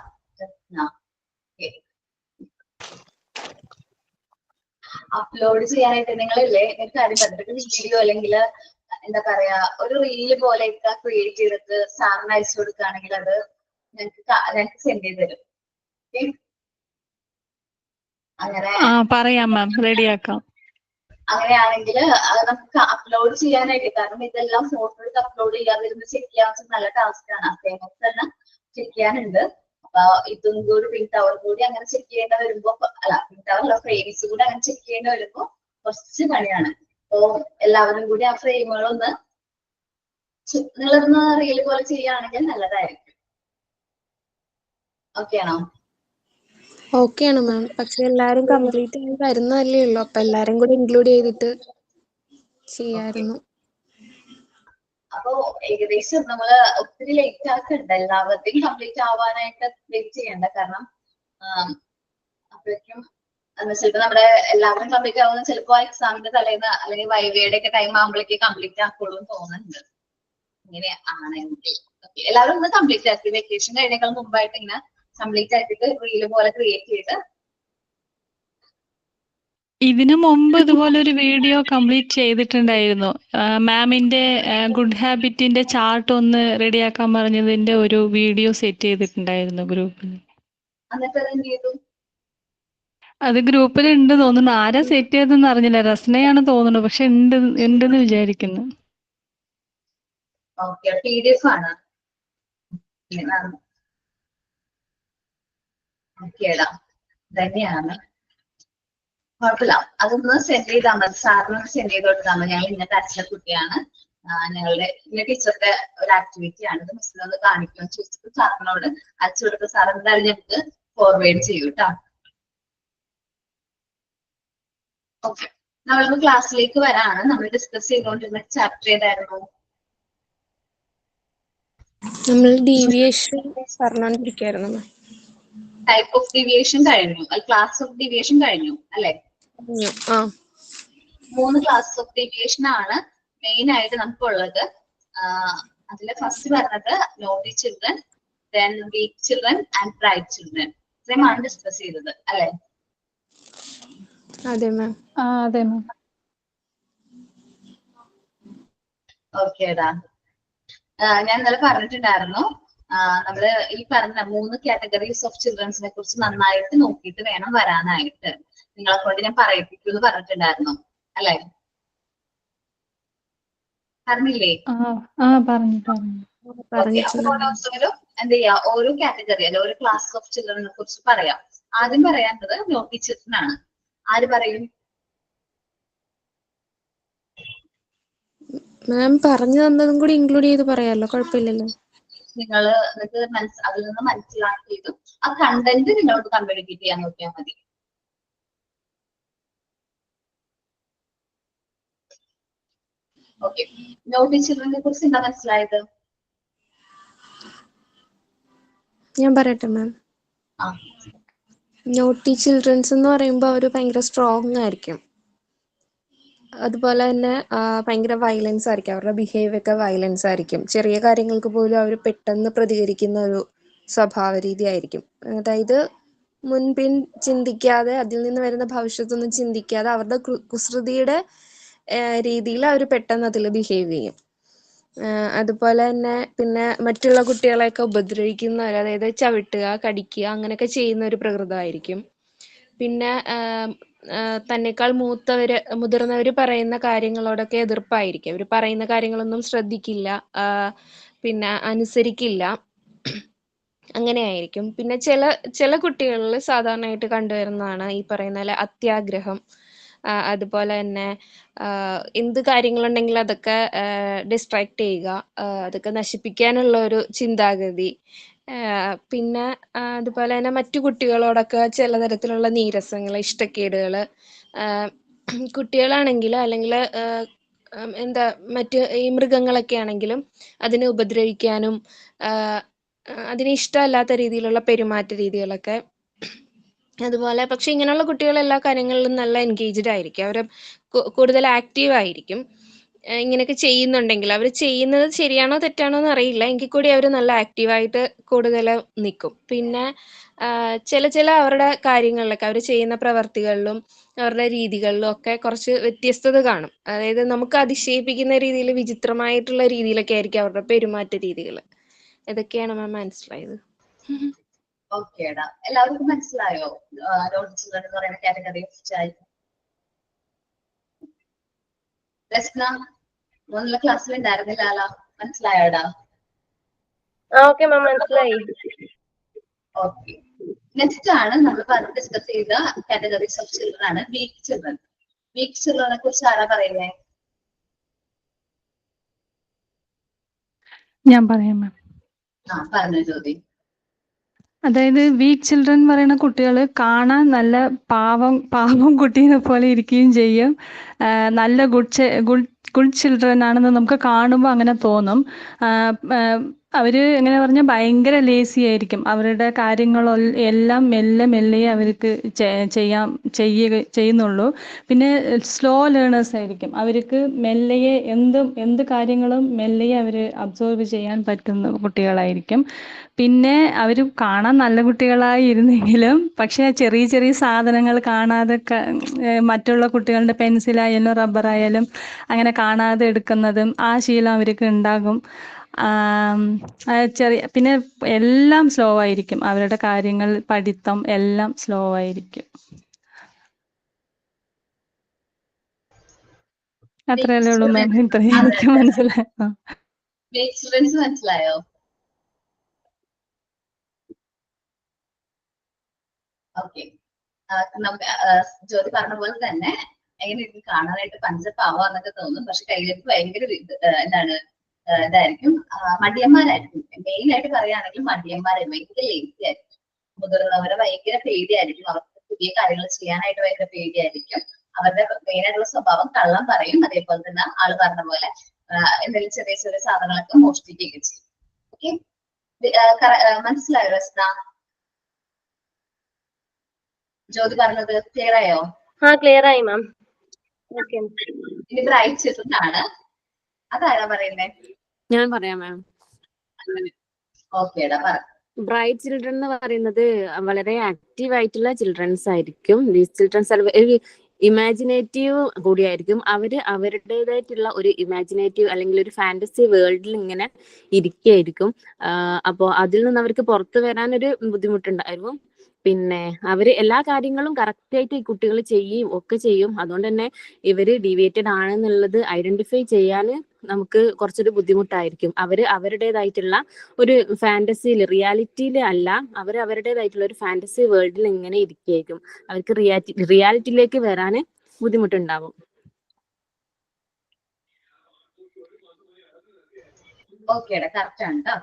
Speaker 1: അപ്ലോഡ് ചെയ്യാനായിട്ട് നിങ്ങളില്ലേ ഒരു കാര്യം പറഞ്ഞിട്ട് വീഡിയോ അല്ലെങ്കിൽ എന്താ പറയാ ഒരു റീല് പോലെയൊക്കെ ക്രിയേറ്റ് ചെയ്തിട്ട് സാറിന് അയച്ചു കൊടുക്കുകയാണെങ്കിൽ അത് ഞങ്ങൾക്ക് സെൻഡ് ചെയ്ത് തരും. ഓക്കെ, അങ്ങനെ
Speaker 4: പറയാം മാം, റെഡിയാക്കാം.
Speaker 1: അങ്ങനെയാണെങ്കിൽ നമുക്ക് അപ്ലോഡ് ചെയ്യാനായിട്ട്, കാരണം ഇതെല്ലാം ഫോട്ടോ എടുത്ത് അപ്ലോഡ് ചെയ്യാതിരുന്ന് ചെക്ക് ചെയ്യാൻ നല്ല ടാസ്ക് ആണ്. അസൈൻമെന്റ്സ് തന്നെ ചെക്ക് ചെയ്യാനുണ്ട്. അപ്പൊ ഇതും കൂടി പിങ്ക് ടവർ കൂടി അങ്ങനെ ചെക്ക് ചെയ്യേണ്ട വരുമ്പോ, അല്ല പിങ്ക് ടവർ ഫ്രെയിംസ് കൂടി അങ്ങനെ ചെക്ക് ചെയ്യേണ്ട വരുമ്പോ കുറച്ച് പണിയാണ്. അപ്പോ എല്ലാവരും കൂടി ആ ഫ്രെയിമുകളൊന്ന് നിങ്ങളൊന്ന് റീല് പോലെ ചെയ്യുകയാണെങ്കിൽ നല്ലതായിരിക്കും. ഓക്കെ ആണോ?
Speaker 6: ഓക്കെയാണ് മാം. പക്ഷെ എല്ലാരും കംപ്ലീറ്റ് ആയി വരുന്നതല്ലേ ഉള്ളൂ. അപ്പൊ എല്ലാരും കൂടി ഇൻക്ലൂഡ് ചെയ്തിട്ട് ചെയ്യായിരുന്നു.
Speaker 1: അപ്പോ ഏകദേശം നമ്മള് ഒത്തിരി ലേറ്റ് ആക്കണ്ട, എല്ലാവരുടെയും കംപ്ലീറ്റ് ആവാനായിട്ട് വെയിറ്റ് ചെയ്യണ്ട. കാരണം അപ്പോഴേക്കും ചിലപ്പോ നമ്മുടെ എല്ലാവരും കംപ്ലീറ്റ് ആവുന്ന ചിലപ്പോ എക്സാമിന്റെ തലേന്ന് അല്ലെങ്കിൽ വൈവയുടെ ഒക്കെ ടൈം ആകുമ്പോഴേക്ക് കംപ്ലീറ്റ് ആക്കുള്ളൂ എന്ന് തോന്നുന്നുണ്ട്. ഇങ്ങനെ ആണെങ്കിൽ എല്ലാവരും ഒന്ന് കംപ്ലീറ്റ് ആക്കി വെക്കേഷൻ കഴിഞ്ഞേക്കാൾ മുമ്പായിട്ട് ഇങ്ങനെ കംപ്ലീറ്റ് ആക്കിയിട്ട് റീല് പോലെ ക്രിയേറ്റ് ചെയ്ത്.
Speaker 4: ഇതിനു മുമ്പ് ഇതുപോലെ ഒരു വീഡിയോ കംപ്ലീറ്റ് ചെയ്തിട്ടുണ്ടായിരുന്നു. മാമിന്റെ ഗുഡ് ഹാബിറ്റിന്റെ ചാർട്ട് ഒന്ന് റെഡിയാക്കാൻ പറഞ്ഞതിന്റെ ഒരു വീഡിയോ സെറ്റ് ചെയ്തിട്ടുണ്ടായിരുന്നു ഗ്രൂപ്പിൽ.
Speaker 1: എന്നിട്ട് എന്ത് ചെയ്തു?
Speaker 4: അത് ഗ്രൂപ്പിൽ ഉണ്ട് തോന്നുന്നു. ആരാ സെറ്റ് ചെയ്തെന്ന് അറിഞ്ഞില്ല. റസ്നയാണ് തോന്നുന്നു. പക്ഷെ ഉണ്ടെന്ന് വിചാരിക്കുന്നു.
Speaker 1: ഓക്കെ, PDF ആണ്. ഓക്കേടാ, തന്നെയാണ്. കുഴപ്പമില്ല, അതൊന്ന് സെൻഡ് ചെയ്താൽ മതി. സാറിന് സെൻഡ് ചെയ്ത് കൊടുത്താൽ മതി. ഞങ്ങൾ ഇന്നത്തെ അച്ഛൻ്റെ കുട്ടിയാണ്, ഞങ്ങളുടെ ഇന്ന ടീച്ചറുടെ ഒരു ആക്ടിവിറ്റി ആണ്, ഇത് മിസ്സിനെ ഒന്ന് കാണിക്കുമെന്ന് ചോദിച്ചിട്ട് സാറിനോട് അയച്ചു കൊടുത്ത സാർ എന്തായാലും ഞങ്ങൾക്ക് ഫോർവേഡ് ചെയ്യൂ കേട്ടോ. ഓക്കെ, നമ്മളിപ്പോ ക്ലാസ്സിലേക്ക് വരാണ്. നമ്മൾ ഡിസ്കസ് ചെയ്തുകൊണ്ടിരുന്ന ചാപ്റ്റർ ഏതായിരുന്നു?
Speaker 6: നമ്മൾ ഡീവിയേഷൻ പറഞ്ഞോണ്ടിരിക്കായിരുന്നു.
Speaker 1: ടൈപ്പ് ഓഫ് ഡീവിയേഷൻ കഴിഞ്ഞു, ക്ലാസ് ഓഫ് ഡീവിയേഷൻ കഴിഞ്ഞു അല്ലെ? 3 ക്ലാസ് ഓഫ് ഡീവിയേഷൻ ആണ് മെയിൻ ആയിട്ട് നമുക്കുള്ളത്. അതിലെ ഫസ്റ്റ് പറഞ്ഞത് naughty children, then weak children and bright children. ഇത്രയുമാണ് ഡിസ്കസ് ചെയ്തത് അല്ലെ?
Speaker 6: അതെ മാം.
Speaker 4: അതെ മാം.
Speaker 1: ഓക്കേടാ, ഞാൻ ഇന്നലെ പറഞ്ഞിട്ടുണ്ടായിരുന്നു നമ്മള് ഈ പറഞ്ഞ 3 കാറ്റഗറീസ് ഓഫ് ചിൽഡ്രൻസിനെ കുറിച്ച് നന്നായിട്ട് നോക്കിയിട്ട് വേണം വരാനായിട്ട്. നിങ്ങളെ കൊണ്ട് ഞാൻ പറയിപ്പിക്കുമെന്ന് പറഞ്ഞിട്ടുണ്ടായിരുന്നു അല്ലെ? പറഞ്ഞില്ലേ? ഓരോരുത്തരും എന്ത് ചെയ്യാ, ഓരോ കാറ്റഗറി അല്ലെ ഓരോ ക്ലാസ് ഓഫ് ചിൽഡ്രനെ കുറിച്ച് പറയാം. ആദ്യം പറയാനുള്ളത് നോട്ടി ചിൽഡ്രൻ ആണ്. ആര് പറയും?
Speaker 6: മാം പറഞ്ഞു തന്നതും കൂടി ഇൻക്ലൂഡ് ചെയ്ത് പറയാലോ, കുഴപ്പമില്ലല്ലോ.
Speaker 1: നിങ്ങൾ അതിൽ നിന്ന് മനസ്സിലാക്കിയതും ആ കണ്ടന്റ് നിങ്ങളോട് കമ്മ്യൂണിക്കേറ്റ് ചെയ്യാൻ നോക്കിയാൽ മതി. ഓക്കെ, നോട്ടി ചിൽഡ്രനെ കുറിച്ച് എന്താ മനസ്സിലായത്?
Speaker 6: ഞാൻ പറയട്ടെ മാം. നോട്ടി ചിൽഡ്രൻസ് എന്ന് പറയുമ്പോൾ അവർ ഭയങ്കര സ്ട്രോങ് ആയിരിക്കും. അതുപോലെ തന്നെ ഭയങ്കര വയലൻസ് ആയിരിക്കും, അവരുടെ ബിഹേവിയർ ഒക്കെ വയലൻസ് ആയിരിക്കും. ചെറിയ കാര്യങ്ങൾക്ക് പോലും അവർ പെട്ടെന്ന് പ്രതികരിക്കുന്ന ഒരു സ്വഭാവ രീതി ആയിരിക്കും. അതായത് മുൻപിൻ ചിന്തിക്കാതെ, അതിൽ നിന്ന് വരുന്ന ഭവിഷ്യത്തൊന്നും ചിന്തിക്കാതെ അവരുടെ കുസൃതിയുടെ രീതിയിൽ അവർ പെട്ടെന്ന് അതിൽ ബിഹേവ് ചെയ്യും. അതുപോലെ തന്നെ പിന്നെ മറ്റുള്ള കുട്ടികളെയൊക്കെ ഉപദ്രവിക്കുന്നവർ, അതായത് ചവിട്ടുക, കടിക്കുക അങ്ങനെയൊക്കെ ചെയ്യുന്ന ഒരു പ്രകൃതമായിരിക്കും. പിന്നെ തന്നെക്കാൾ മുതിർന്നവര് പറയുന്ന കാര്യങ്ങളോടൊക്കെ എതിർപ്പായിരിക്കും. അവർ പറയുന്ന കാര്യങ്ങളൊന്നും ശ്രദ്ധിക്കില്ല, പിന്നെ അനുസരിക്കില്ല, അങ്ങനെയായിരിക്കും. പിന്നെ ചില കുട്ടികളിൽ സാധാരണയായിട്ട് കണ്ടുവരുന്നതാണ് ഈ പറയുന്ന പോലെ അത്യാഗ്രഹം. അതുപോലെ തന്നെ എന്ത് കാര്യങ്ങളുണ്ടെങ്കിലും അതൊക്കെ ഡിസ്ട്രാക്ട് ചെയ്യുക, അതൊക്കെ നശിപ്പിക്കാനുള്ള ഒരു ചിന്താഗതി. പിന്നെ അതുപോലെ തന്നെ മറ്റു കുട്ടികളോടൊക്കെ ചില തരത്തിലുള്ള നീരസങ്ങൾ, ഇഷ്ടക്കേടുകൾ. കുട്ടികളാണെങ്കിൽ അല്ലെങ്കിൽ എന്താ മറ്റ് ഈ മൃഗങ്ങളൊക്കെ ആണെങ്കിലും അതിനെ ഉപദ്രവിക്കാനും അതിന് ഇഷ്ടമല്ലാത്ത രീതിയിലുള്ള പെരുമാറ്റ രീതികളൊക്കെ. അതുപോലെ പക്ഷെ ഇങ്ങനെയുള്ള കുട്ടികൾ എല്ലാ കാര്യങ്ങളിലും നല്ല എൻഗേജ്ഡ് ആയിരിക്കും, അവർ കൂടുതൽ ആക്റ്റീവ് ആയിരിക്കും. ഇങ്ങനെയൊക്കെ ചെയ്യുന്നുണ്ടെങ്കിൽ അവർ ചെയ്യുന്നത് ശരിയാണോ തെറ്റാണോ എന്ന് അറിയില്ല, എങ്കിൽ കൂടി അവർ നല്ല ആക്റ്റീവായിട്ട് കൂടുതൽ നിൽക്കും. പിന്നെ ചില അവരുടെ കാര്യങ്ങളിലൊക്കെ, അവർ ചെയ്യുന്ന പ്രവർത്തികളിലും അവരുടെ രീതികളിലും ഒക്കെ കുറച്ച് വ്യത്യസ്തത കാണും. അതായത് നമുക്ക് അതിശയിപ്പിക്കുന്ന രീതിയിൽ, വിചിത്രമായിട്ടുള്ള രീതിയിലൊക്കെ ആയിരിക്കും അവരുടെ പെരുമാറ്റ രീതികൾ. ഇതൊക്കെയാണ് മാം മനസ്സിലായത്.
Speaker 1: ഓക്കേടാ, എല്ലാവർക്കും മനസ്സിലായോ നോട്ടി ചിൽഡ്രൻ എന്ന് പറയുന്ന കാറ്റഗറി ഓഫ് ചൈൽഡ്? രസ്ന മൂന്നുള്ള ക്ലാസ്സിൽ ഉണ്ടായിരുന്നില്ല, മനസ്സിലായോടാ?
Speaker 2: ഓക്കെ മാം, മനസ്സിലായി.
Speaker 1: ഓക്കെ, നെക്സ്റ്റ് ആണ് നമ്മൾ ഡിസ്കസ് ചെയ്ത കാറ്റഗറീസ് ഓഫ് ചിൽഡ്രൻ ആണ് വീക്ക് ചിൽഡ്രൻ. വീക്ക് ചിൽഡ്രനെ കുറിച്ച് ആരാ പറയുന്നേ?
Speaker 4: ഞാൻ പറയാം മാം.
Speaker 1: പറഞ്ഞു ജ്യോതി.
Speaker 4: അതായത് വീക്ക് ചിൽഡ്രൻ എന്ന് പറയുന്ന കുട്ടികൾ കാണാൻ നല്ല പാവം കുട്ടീനെ പോലെ ഇരിക്കുകയും ചെയ്യും. നല്ല ഗുഡ് ചിൽഡ്രൻ ആണെന്ന് നമുക്ക് കാണുമ്പോൾ അങ്ങനെ തോന്നും. അവര് എങ്ങനെ പറഞ്ഞാൽ ഭയങ്കര ലേസി ആയിരിക്കും. അവരുടെ കാര്യങ്ങളെല്ലാം മെല്ലെ അവർക്ക് ചെയ്യുന്നുള്ളൂ. പിന്നെ സ്ലോ ലേണേഴ്സ് ആയിരിക്കും. അവർക്ക് മെല്ലയെ എന്ത് കാര്യങ്ങളും മെല്ലയെ അവർ അബ്സോർവ് ചെയ്യാൻ പറ്റുന്ന കുട്ടികളായിരിക്കും. പിന്നെ അവർ കാണാൻ നല്ല കുട്ടികളായി ഇരുന്നെങ്കിലും പക്ഷെ ചെറിയ സാധനങ്ങൾ കാണാതെ മറ്റുള്ള കുട്ടികളുടെ പെൻസിലായാലും റബ്ബറായാലും അങ്ങനെ കാണാതെ എടുക്കുന്നതും ആ ശീലം അവർക്ക് ഉണ്ടാകും. പിന്നെ എല്ലാം സ്ലോ ആയിരിക്കും. അവരുടെ കാര്യങ്ങൾ, പഠിത്തം എല്ലാം സ്ലോ ആയിരിക്കും. അത്രയല്ലേ ഉള്ളൂ മാം, ഇത്രയും എനിക്ക് മനസ്സിലായോ?
Speaker 1: മനസ്സിലായോ? ഓക്കെ, ജ്യോതി പറഞ്ഞ പോലെ തന്നെ എങ്ങനെ ഇത് കാണാനായിട്ട് പഞ്ചപാവം എന്നൊക്കെ തോന്നും, പക്ഷെ കയ്യിലേക്ക് ഭയങ്കര എന്താണ് ഇതായിരിക്കും, മടിയന്മാരായിരിക്കും. മെയിൻ ആയിട്ട് പറയുകയാണെങ്കിൽ മടിയന്മാരായിരിക്കും, ഭയങ്കര ലേസി ആയിരിക്കും. മുതിർന്നവരെ ഭയങ്കര പേടിയായിരിക്കും, അവർക്ക് പുതിയ കാര്യങ്ങൾ ചെയ്യാനായിട്ട് ഭയങ്കര പേടിയായിരിക്കും. അവരുടെ മെയിൻ ആയിട്ടുള്ള സ്വഭാവം കള്ളം പറയും, അതേപോലെ തന്നെ ആള് പറഞ്ഞ പോലെ എന്തെങ്കിലും ചെറിയ സാധനങ്ങളൊക്കെ മോഷ്ടിക്കുകയൊക്കെ ചെയ്യും. ഓക്കെ, മനസ്സിലായോ രസ്ന? ജ്യോതി പറഞ്ഞത് ക്ലിയർ ആയോ?
Speaker 2: ക്ലിയർ ആയി മാം.
Speaker 1: ഇനി ബ്രൈറ്റ് ചിൽഡ്രൻ ആണ്, അതാരാ പറയുന്നേ?
Speaker 12: ഞാൻ പറയാം മാം.
Speaker 1: ഓക്കേടാ, പറ.
Speaker 12: ബ്രൈറ്റ് ചിൽഡ്രൻ എന്ന് പറയുന്നത് വളരെ ആക്റ്റീവ് ആയിട്ടുള്ള ചിൽഡ്രൻസ് ആയിരിക്കും. ദീസ് ചിൽഡ്രൻസ് ഇമാജിനേറ്റീവ് കൂടിയായിരിക്കും. അവരുടേതായിട്ടുള്ള ഒരു ഇമാജിനേറ്റീവ് അല്ലെങ്കിൽ ഒരു ഫാന്റസി വേൾഡിൽ ഇങ്ങനെ ഇരിക്കുകയായിരിക്കും. അപ്പോൾ അതിൽ നിന്ന് അവർക്ക് പുറത്തു വരാനൊരു ബുദ്ധിമുട്ടുണ്ടായിരുന്നു. പിന്നെ അവര് എല്ലാ കാര്യങ്ങളും കറക്റ്റ് ആയിട്ട് ഈ കുട്ടികൾ ഒക്കെ ചെയ്യും. അതുകൊണ്ട് തന്നെ ഇവര് ഡീവിയേറ്റഡ് ആണെന്നുള്ളത് ഐഡന്റിഫൈ ചെയ്യാൻ നമുക്ക് കുറച്ചൊരു ബുദ്ധിമുട്ടായിരിക്കും. അവരുടേതായിട്ടുള്ള ഒരു ഫാന്റസിയിൽ, റിയാലിറ്റിയിൽ അല്ല, അവരുടേതായിട്ടുള്ള ഒരു ഫാന്റസി വേൾഡിൽ ഇങ്ങനെ ഇരിക്കുകയായിരിക്കും. അവർക്ക് റിയാലിറ്റിയിലേക്ക് വരാൻ ബുദ്ധിമുട്ടുണ്ടാവും.
Speaker 1: ഓക്കേടാ, കറക്റ്റ് ആണ് കേട്ടോ.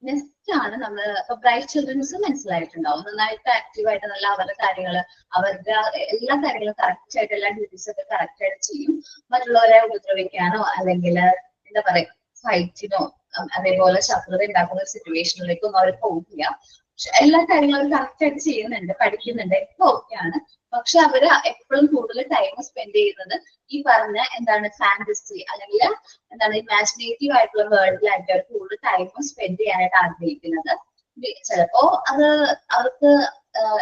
Speaker 1: നെക്സ്റ്റ് ആണ് നമ്മള് ബ്രൈറ്റ് ചിൽഡ്രൻസ് മനസ്സിലായിട്ടുണ്ടാവും. നന്നായിട്ട് ആക്റ്റീവ് ആയിട്ട് നല്ല അവരുടെ കാര്യങ്ങൾ, അവരുടെ എല്ലാ കാര്യങ്ങളും കറക്റ്റ് ആയിട്ട്, എല്ലാ ഡ്യൂട്ടീസ് ഒക്കെ കറക്റ്റ് ആയിട്ട് ചെയ്യും. മറ്റുള്ളവരെ ഉപദ്രവിക്കാനോ അല്ലെങ്കിൽ എന്താ പറയാ ഫൈറ്റിനോ അതേപോലെ ശത്രുത ഉണ്ടാക്കുന്ന സിറ്റുവേഷനിലേക്കൊന്നും അവർ പോകില്ല. എല്ലാ കാര്യങ്ങളും കറക്റ്റ് ആയിട്ട് ചെയ്യുന്നുണ്ട്, പഠിക്കുന്നുണ്ട്, ഒക്കെ ഓക്കെയാണ്. പക്ഷെ അവര് എപ്പോഴും കൂടുതൽ ടൈം സ്പെൻഡ് ചെയ്യുന്നത് ഈ പറഞ്ഞ എന്താണ് ഫാന്റസി അല്ലെങ്കിൽ എന്താണ് ഇമാജിനേറ്റീവ് ആയിട്ടുള്ള വേൾഡിലായിട്ട് അവർ കൂടുതൽ ടൈം സ്പെൻഡ് ചെയ്യാനായിട്ട് ആഗ്രഹിക്കുന്നത്. ചിലപ്പോ അത് അവർക്ക്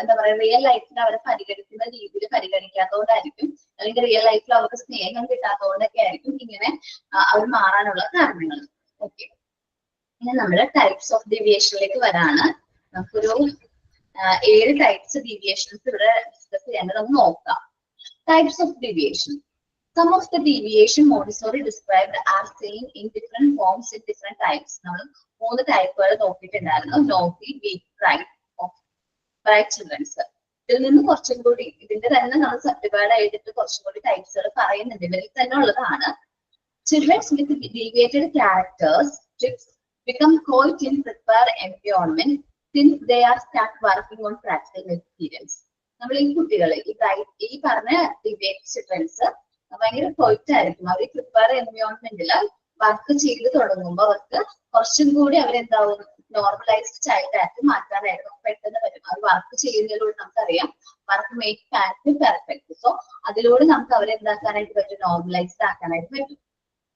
Speaker 1: എന്താ പറയാ റിയൽ ലൈഫിൽ അവരെ പരിഗണിക്കുന്ന രീതിയിൽ പരിഗണിക്കാത്തതുകൊണ്ടായിരിക്കും, അല്ലെങ്കിൽ റിയൽ ലൈഫിൽ അവർക്ക് സ്നേഹം കിട്ടാത്തതുകൊണ്ടൊക്കെ ആയിരിക്കും ഇങ്ങനെ അവർ മാറാനുള്ള കാരണങ്ങൾ. ഓക്കെ, ഇനി നമ്മുടെ ടൈപ്സ് ഓഫ് ഡീവിയേഷനിലേക്ക് വരാണ്. നമുക്കൊരു 7 ടൈപ്സ് ഡീവിയേഷൻസ് ഇവിടെ ഡിസ്കസ് ചെയ്യാണ്ട് നമുക്ക് നോക്കാം. Types of deviation. Some of the deviation Montessori described are seen in different forms in different types. നമ്മൾ 3 ടൈപ്പുകൾ നോക്കിയിട്ടുണ്ടായിരുന്നു. Naughty, weak, bright childrens. ഇതിൽ നിന്ന് കുറച്ചും കൂടി ഇതിന്റെ തന്നെ നമ്മൾ സബ്ഡിവൈഡ് ചെയ്തിട്ട് കുറച്ചും കൂടി ടൈപ്സുകൾ പറയുന്നുണ്ട്. ഇവരിൽ തന്നെ ഉള്ളതാണ്. Children with deviated characters become caught in prepared environment since they are start working on practical materials. നമ്മൾ ഈ കുട്ടികൾ ഈ പറഞ്ഞ ഡിവിയേറ്റഡ് ചിൽഡ്രൻസ് ഭയങ്കര ക്വൈറ്റ് ആയിരിക്കും. അവർ പ്രിപ്പയർ എൻവയോൺമെന്റിൽ വർക്ക് ചെയ്ത് തുടങ്ങുമ്പോൾ അവർക്ക് കുറച്ചും കൂടി അവരെന്താവും നോർമലൈസ്ഡ് ചൈൽഡ് ആയിട്ട് മാറ്റാനായിട്ട് പെട്ടെന്ന് വരും. അവർ വർക്ക് ചെയ്യുന്നതിലൂടെ നമുക്കറിയാം വർക്ക് മേക്ക് പാറ്റ് പെർഫെക്റ്റ്. സോ അതിലൂടെ നമുക്ക് അവരെ എന്താക്കാനായിട്ട് പറ്റും, നോർമലൈസ്ഡ് ആക്കാനായിട്ട് പറ്റും.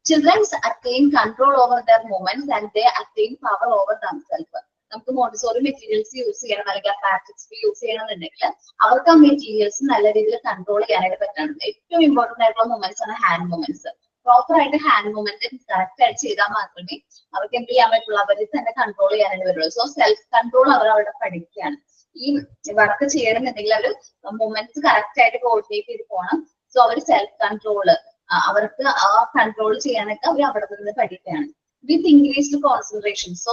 Speaker 1: Children attain control over their movements and they attain power over themselves. നമുക്ക് മോണ്ടിസോറി മെറ്റീരിയൽസ് യൂസ് ചെയ്യണം അല്ലെങ്കിൽ പാറ്റിക്സ് യൂസ് ചെയ്യണമെന്നുണ്ടെങ്കിൽ അവർക്ക് ആ മെറ്റീരിയൽസ് നല്ല രീതിയിൽ കൺട്രോൾ ചെയ്യാനായിട്ട് പറ്റണം. ഏറ്റവും ഇമ്പോർട്ടന്റ് ആയിട്ടുള്ള മൂവ്മെന്റ്സ് ആണ് ഹാൻഡ് മൂവ്മെന്റ്സ്. പ്രോപ്പർ ആയിട്ട് ഹാൻഡ് മൂവ്മെന്റ് കറക്റ്റ് ആയിട്ട് ചെയ്താൽ മാത്രമേ അവർക്ക് എന്ത് ചെയ്യാൻ പറ്റുള്ളൂ, അവരിൽ തന്നെ കൺട്രോൾ ചെയ്യാനായിട്ട് വരുള്ളൂ. സോ സെൽഫ് കൺട്രോൾ അവർ അവിടെ പഠിക്കുകയാണ്. ഈ വർക്ക് ചെയ്യണമെന്നുണ്ടെങ്കിൽ അവർ മൂവ്മെന്റ്സ് കറക്റ്റ് ആയിട്ട് കോർഡിനേറ്റ് ചെയ്ത് പോകണം. സോ അവർ സെൽഫ് കൺട്രോള് അവർക്ക് ആ കൺട്രോൾ ചെയ്യാനൊക്കെ അവർ അവിടെ നിന്ന് പഠിക്കുകയാണ്. വിത്ത് ഇൻക്രീസ്ഡ് കോൺസെൻട്രേഷൻ. സോ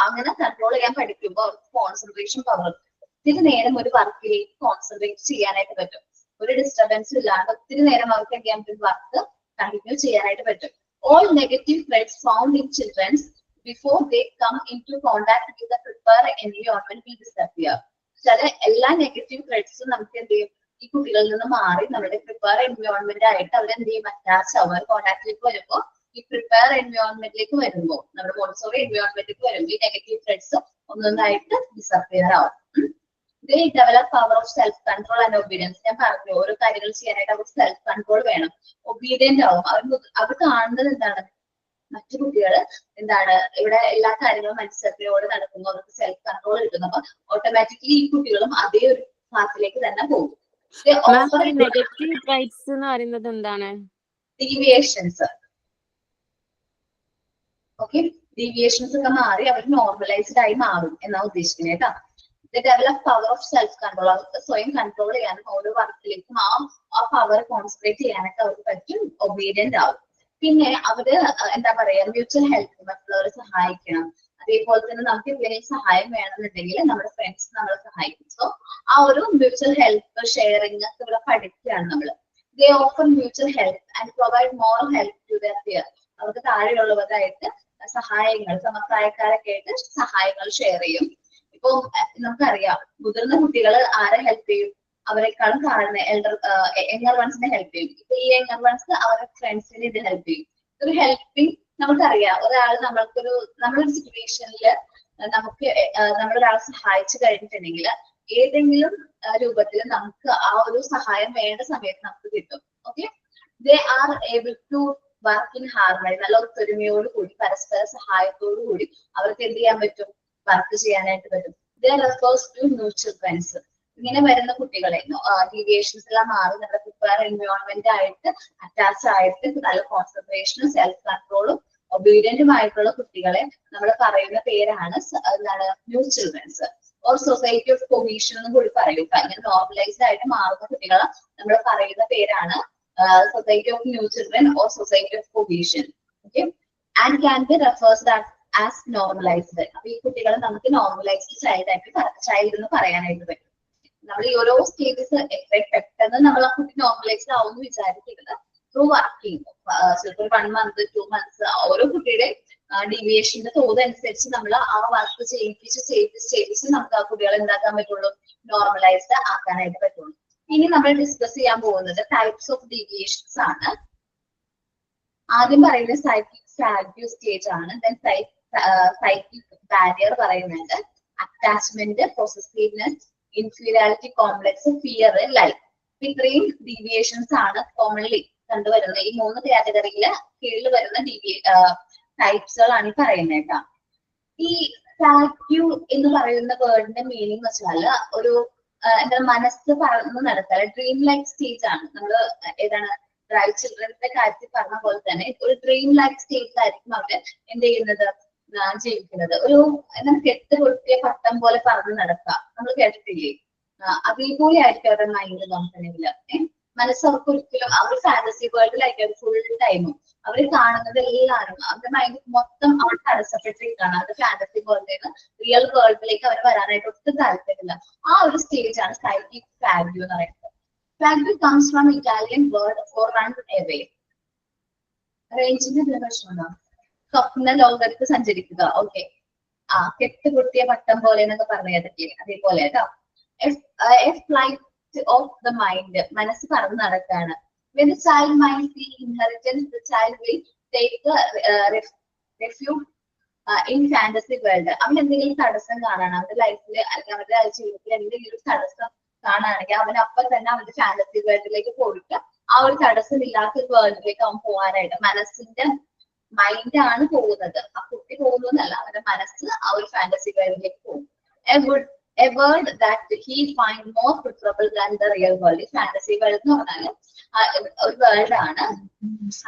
Speaker 1: അങ്ങനെ കൺട്രോൾ ചെയ്യാൻ പഠിക്കുമ്പോൾ അവർക്ക് കോൺസെൻട്രേഷൻ പവർ ഒത്തിരി നേരം ഒരു വർക്കിലേക്ക് കോൺസെൻട്രേറ്റ് ചെയ്യാനായിട്ട് പറ്റും. ഒരു ഡിസ്റ്റർബൻസ് ഇല്ലാണ്ട് ഒത്തിരി നേരം അവർക്ക് എന്ത് ചെയ്യാൻ പറ്റും, വർക്ക് കണ്ടിന്യൂ ചെയ്യാനായിട്ട് പറ്റും. All negative traits found in childrens before they come in to contact with the prepare environment will disappear. ചില എല്ലാ നെഗറ്റീവ് ട്രെയ്റ്റ്സും നമുക്ക് എന്ത് ചെയ്യും, ഈ കുട്ടികളിൽ നിന്ന് മാറി നമ്മുടെ പ്രിപ്പയർ എൻവയോൺമെന്റ് ആയിട്ട് അവരെന്ത് ചെയ്യും, അറ്റാച്ച് ആവും. കോണ്ടാക്റ്റിലേക്ക് വരുമ്പോൾ ഈ പ്രിപ്പയർ എൻവയോൺമെന്റിലേക്ക് വരുമ്പോൾ നമ്മുടെ മോണ്ടിസോറി എൻവയോൺമെന്റിലേക്ക് വരുമ്പോൾ ഈ നെഗറ്റീവ് ട്രെയ്റ്റ്സ് ഒന്നൊന്നായിട്ട് ഡിസപ്പിയർ ആവും. They develop power of self control and obedience. ഞാൻ പറഞ്ഞു ഓരോ കാര്യങ്ങൾ ചെയ്യാനായിട്ട് അവർക്ക് സെൽഫ് കൺട്രോൾ വേണം, ഒബീഡിയന്റ് ആവും. അവർ കാണുന്നത് എന്താണ്, മറ്റു കുട്ടികൾ എന്താണ് ഇവിടെ എല്ലാ കാര്യങ്ങളും മനസ്സിലാക്കിയോടെ നടക്കുന്നു, അവർക്ക് സെൽഫ് കൺട്രോൾ കിട്ടുന്നു. അപ്പൊ ഓട്ടോമാറ്റിക്കലി ഈ കുട്ടികളും അതേ ഒരു പാത്തിലേക്ക് തന്നെ പോകും.
Speaker 12: നെഗറ്റീവ് ട്രൈറ്റ്സ് എന്ന് പറയുന്നത് എന്താണ്?
Speaker 1: ഡീവിയേഷൻസ്. ഓക്കെ, ഡീവിയേഷൻസ് ഒക്കെ മാറി അവർ നോർമലൈസ്ഡ് ആയി മാറും എന്നാ ഉദ്ദേശിക്കുന്നത് കേട്ടോ. Develop power of self control. അവർക്ക് സ്വയം കൺട്രോൾ ചെയ്യാനും ഓരോ വർക്കിലേക്കും ആ പവർ കോൺസെൻട്രേറ്റ് ചെയ്യാനൊക്കെ അവർക്ക് പറ്റും, ഒബീഡിയന്റ് ആവും. പിന്നെ അവര് എന്താ പറയാ, മ്യൂച്വൽ ഹെൽപ്പ്, മറ്റുള്ളവരെ സഹായിക്കണം. അതേപോലെ തന്നെ നമുക്ക് എന്തെങ്കിലും സഹായം വേണമെന്നുണ്ടെങ്കിൽ നമ്മുടെ ഫ്രണ്ട്സ് നമ്മളെ സഹായിക്കും. സോ ആ ഒരു മ്യൂച്വൽ ഹെൽപ്പ് ഷെയറിംഗ് ഒക്കെ ഇവിടെ പഠിക്കുകയാണ് നമ്മൾ. They offer mutual help and provide more help to their peer. അവർക്ക് താഴെയുള്ളവരായിട്ട് സഹായങ്ങൾ, സമപ്രായക്കാരൊക്കെ ആയിട്ട് സഹായങ്ങൾ ഷെയർ ചെയ്യും. ഇപ്പൊ നമുക്കറിയാം മുതിർന്ന കുട്ടികൾ ആരെ ഹെൽപ്പ് ചെയ്യും, അവരെക്കാളും താഴ്ന്ന യങ്ങർ വൺസിനെ ഹെൽപ്പ് ചെയ്യും. ഇപ്പൊ ഈ യങ്ങർ വൺസ് അവരുടെ ഫ്രണ്ട്സിനെ ഇത് ഹെൽപ്പ് ചെയ്യും. ഒരു ഹെൽപ്പിംഗ് നമുക്കറിയാം, ഒരാൾ നമ്മളൊരു സിറ്റുവേഷനിൽ നമുക്ക് നമ്മളൊരാളെ സഹായിച്ചു കഴിഞ്ഞിട്ടുണ്ടെങ്കിൽ ഏതെങ്കിലും രൂപത്തിൽ നമുക്ക് ആ ഒരു സഹായം വേണ്ട സമയത്ത് നമുക്ക് കിട്ടും. Okay, they are able to work in harmony. നല്ല ഒത്തൊരുമയോട് കൂടി പരസ്പര സഹായത്തോടു കൂടി അവർക്ക് എന്ത് ചെയ്യാൻ പറ്റും, വർക്ക് ചെയ്യാനായിട്ട് പറ്റും. ദേ റെഫേഴ്സ് ടു ന്യൂ ചിൽഡ്രൻസ്. ഇങ്ങനെ വരുന്ന കുട്ടികളെ ഡീവിയേഷൻസ് എല്ലാം മാറി നമ്മുടെ പ്രിപ്പയർ എൻവയോൺമെന്റ് ആയിട്ട് അറ്റാച്ച് ആയിട്ട് നല്ല കോൺസെൻട്രേഷനും സെൽഫ് കൺട്രോളും ഒബീഡിയന്റുമായിട്ടുള്ള കുട്ടികളെ നമ്മൾ പറയുന്ന പേരാണ് എന്താണ്, new children's. Or society of cohesion എന്നും കൂടി പറയും. അങ്ങനെ നോർമലൈസ്ഡ് ആയിട്ട് മാറുന്ന കുട്ടികളെ നമ്മൾ പറയുന്ന പേരാണ് society of new children or society of cohesion. Okay, and can be referred as normalised. അപ്പൊ ഈ കുട്ടികളെ നമുക്ക് നോർമലൈസ്ഡ് ചൈൽഡ് എന്ന് പറയാനായിട്ട് പറ്റും. നമ്മൾ ഈ ഓരോ സ്റ്റേജസ് പെട്ടെന്ന് നമ്മൾ ആ കുട്ടി നോർമലൈസ്ഡ് ആവും എന്ന് വിചാരിക്കരുത്. ത്രൂ വർക്കിംഗ് ചിലപ്പോൾ 1 month 2 months ഓരോ കുട്ടിയുടെ ഡീവിയേഷന്റെ തോത് അനുസരിച്ച് നമ്മൾ ആ വർക്ക് ചെയ്യിപ്പിച്ച് നമുക്ക് ആ കുട്ടികളെ എന്താക്കാൻ പറ്റുള്ളൂ, നോർമലൈസ്ഡ് ആക്കാനായിട്ട് പറ്റുള്ളൂ. ഇനി നമ്മൾ ഡിസ്കസ് ചെയ്യാൻ പോകുന്നത് ടൈപ്സ് ഓഫ് ഡീവിയേഷൻസ് ആണ്. ആദ്യം പറയുന്നത് സൈക്കിക് സാഗ്യൂ സ്റ്റേജ് ആണ്. ദെൻ സൈക്കിക് ബാരിയർ പറയുന്നുണ്ട്. Attachment, possessiveness, inferiority complex, fear, like. ഇത്രയും ഡീവിയേഷൻസ് ആണ് കോമൺലി കണ്ടുവരുന്നത്. ഈ 3 കാറ്റഗറിയില് കീഴിൽ വരുന്ന ടൈപ്സുകളാണ് ഈ പറയുന്നത് കേട്ടോ. ഈ ഫാക്യൂ എന്ന് പറയുന്ന വേർഡിന്റെ മീനിങ് വെച്ചാല് ഒരു എന്താ മനസ്സ് പറന്ന് നടക്കുക, ഡ്രീം ലൈക്ക് സ്റ്റേജ് ആണ്. നമ്മള് ഏതാണ് ഡ്രൈവ് ചിൽഡ്രൻസിന്റെ കാര്യത്തിൽ പറഞ്ഞ പോലെ തന്നെ ഒരു ഡ്രീം ലൈക്ക് സ്റ്റേജിലായിരിക്കും അവര് എന്ത് ചെയ്യുന്നത്, ജീവിക്കുന്നത്. ഒരു എന്താണ് കെട്ട് കൊളുത്തിയ പട്ടം പോലെ പറന്ന് നടക്കുക, നമ്മൾ കേട്ടിട്ടില്ലേ? അതേപോലെ ആയിരിക്കും അവരുടെ മൈൻഡ് നോക്കണമെങ്കിൽ. മനസ്സ് അവർക്ക് ഒരിക്കലും അവർ ഫാന്റസി വേൾഡിലായിരിക്കും അവർ ഫുൾ ടൈമും. അവർ കാണുന്നത് എല്ലാവരും അവരുടെ മൈൻഡ് മൊത്തം അവർ തടസ്സപ്പെട്ടിരിക്കുകയാണ്. അത് ഫാന്റസി വേൾഡിൽ റിയൽ വേൾഡിലേക്ക് അവർ വരാനായിട്ട് ഒട്ടും താല്പര്യമില്ല. ആ ഒരു സ്റ്റേജ് ആണ് സൈക്കിക് ഫാഗ്യൂ എന്ന് പറയുന്നത്. Fugue comes from Italian word for run away. റേഞ്ചിന്റെ പ്രശ്നമുണ്ടോ? സ്വപ്ന ലോകത്ത് സഞ്ചരിക്കുക. ഓക്കെ, കെട്ടുപൊട്ടിയ പട്ടം പോലെ എന്നൊക്കെ പറഞ്ഞതൊക്കെ അതേപോലെ കേട്ടോ. ഫ്ലൈറ്റ് ഓഫ് ദ മൈൻഡ്, മനസ്സ് പറന്ന് നടക്കാണ്. When the child mind see inheritance, the child will take refuge in fantasy world. അവൻ എന്തെങ്കിലും തടസ്സം കാണാണ് അവന്റെ ലൈഫിൽ അല്ലെങ്കിൽ അവരുടെ ജീവിതത്തിൽ എന്തെങ്കിലും ഒരു തടസ്സം കാണുകയാണെങ്കിൽ അവൻ അപ്പം തന്നെ അവന്റെ ഫാന്റസി വേൾഡിലേക്ക് പോയിട്ട് ആ ഒരു തടസ്സമില്ലാത്ത ഒരു വേൾഡിലേക്ക് അവൻ പോകാനായിട്ട് മനസ്സിന്റെ മൈൻഡാണ് പോകുന്നത്. ആ കുട്ടി പോകുന്നതല്ല, അവന്റെ മനസ്സ് ആ ഒരു ഫാന്റസി വേൾഡിലേക്ക് പോകും. A word that he find more preferable than the real world. Fantasy world എന്ന് പറഞ്ഞാൽ ഒരു വേൾഡ് ആണ്.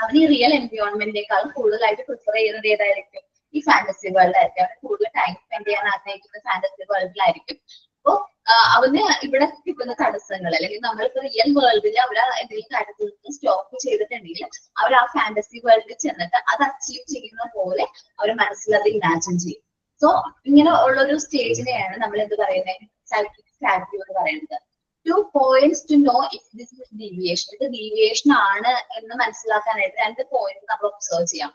Speaker 1: അവന് ഈ റിയൽ എൻവയോൺമെന്റിനേക്കാളും കൂടുതലായിട്ട് പ്രിഫർ ചെയ്യുന്നത് ഏതായിരിക്കും? ഈ ഫാന്റസി വേൾഡ് ആയിരിക്കും. അവന് കൂടുതൽ ടൈം സ്പെൻഡ് ചെയ്യാൻ ആഗ്രഹിക്കുന്ന ഫാന്റസി വേൾഡിലായിരിക്കും. അപ്പോ അവന് ഇവിടെ കിട്ടുന്ന തടസ്സങ്ങൾ അല്ലെങ്കിൽ നമ്മളിപ്പോ റിയൽ വേൾഡിൽ അവർ എന്തെങ്കിലും കാര്യത്തിൽ സ്റ്റോപ്പ് ചെയ്തിട്ടുണ്ടെങ്കിൽ അവർ ആ ഫാന്റസി വേൾഡിൽ ചെന്നിട്ട് അത് അച്ചീവ് ചെയ്യുന്ന പോലെ അവർ മനസ്സിൽ അത് ഇമാജിൻ ചെയ്യും. സോ ഇങ്ങനെ ഉള്ളൊരു സ്റ്റേജിനെയാണ് നമ്മൾ എന്ത് പറയുന്നത്, സൈക്കിക് ഫാഗ്യൂ എന്ന് പറയുന്നത്. 2 points to know if this is deviation. ഇത് ഡീവിയേഷൻ ആണ് എന്ന് മനസ്സിലാക്കാനായിട്ട് 2 പോയിന്റ് നമ്മൾ ഒബ്സർവ് ചെയ്യാം.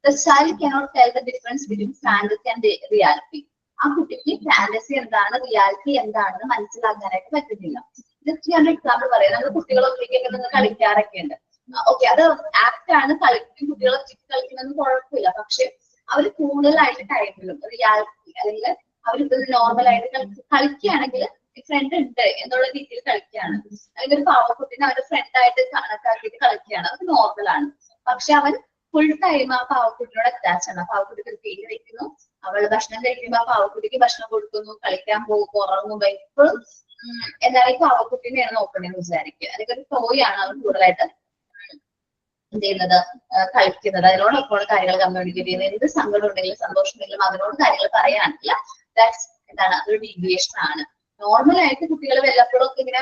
Speaker 1: The child cannot tell the difference between fantasy and reality. ആ കുട്ടിക്ക് ഫാന്റസി എന്താണ് റിയാലിറ്റി എന്താണെന്ന് മനസ്സിലാക്കാനായിട്ട് പറ്റുന്നില്ല. ജസ്റ്റ് ഞാൻ എക്സാമ്പിൾ പറയാം. നമ്മൾ കുട്ടികളെ ഒറ്റയ്ക്കൊക്കെ നിന്ന് കളിക്കാറൊക്കെ ഉണ്ട്. ഓക്കെ, അത് ആക്ട് ആണ്, കുട്ടികളെ ഒറ്റയ്ക്ക് കളിക്കുന്നതൊന്നും കുഴപ്പമില്ല. പക്ഷെ അവർ കൂടുതലായിട്ട് ടൈമിലും റിയാലിറ്റി അല്ലെങ്കിൽ അവരിപ്പോ നോർമലായിട്ട് കളിക്കുകയാണെങ്കിൽ ഫ്രണ്ട് ഉണ്ട് എന്നുള്ള രീതിയിൽ കളിക്കുകയാണ്, അല്ലെങ്കിൽ ഒരു പാവക്കുട്ടിനെ അവരുടെ ഫ്രണ്ടായിട്ട് കണക്കാക്കിയിട്ട് കളിക്കുകയാണ്, അത് നോർമലാണ്. പക്ഷെ അവൻ ഫുൾ ടൈം ആ പാവക്കുട്ടിനോട് അറ്റാച്ച് ആണ്. പാവക്കുട്ടിക്ക് ഒരു പേര് വയ്ക്കുന്നു, അവൾ ഭക്ഷണം കഴിക്കുമ്പോൾ ആ പാവക്കുട്ടിക്ക് ഭക്ഷണം കൊടുക്കുന്നു, കളിക്കാൻ പോകും, ഉറങ്ങുമ്പോ എപ്പോഴും എന്താണ് ഈ പാവക്കുട്ടിനെയാണ് നോക്കണേന്ന് വിചാരിക്കുക. അല്ലെങ്കിൽ ഒരു ടോയ് ആണ് അവൻ കൂടുതലായിട്ട് എന്ത് ചെയ്യുന്നത്, കളിക്കുന്നത്, അതിനോടൊപ്പം കാര്യങ്ങൾ കമ്മ്യൂണിക്കേറ്റ് ചെയ്യുന്നത്. എന്ത് സങ്കടം ഉണ്ടെങ്കിലും സന്തോഷം ഉണ്ടെങ്കിലും അതിനോട് കാര്യങ്ങൾ പറയാനില്ല. ദാറ്റ്സ് എന്താണ്, അതൊരു ഡീവിയേഷൻ ആണ്. നോർമലായിട്ട് കുട്ടികൾ വല്ലപ്പോഴും ഒക്കെ ഇങ്ങനെ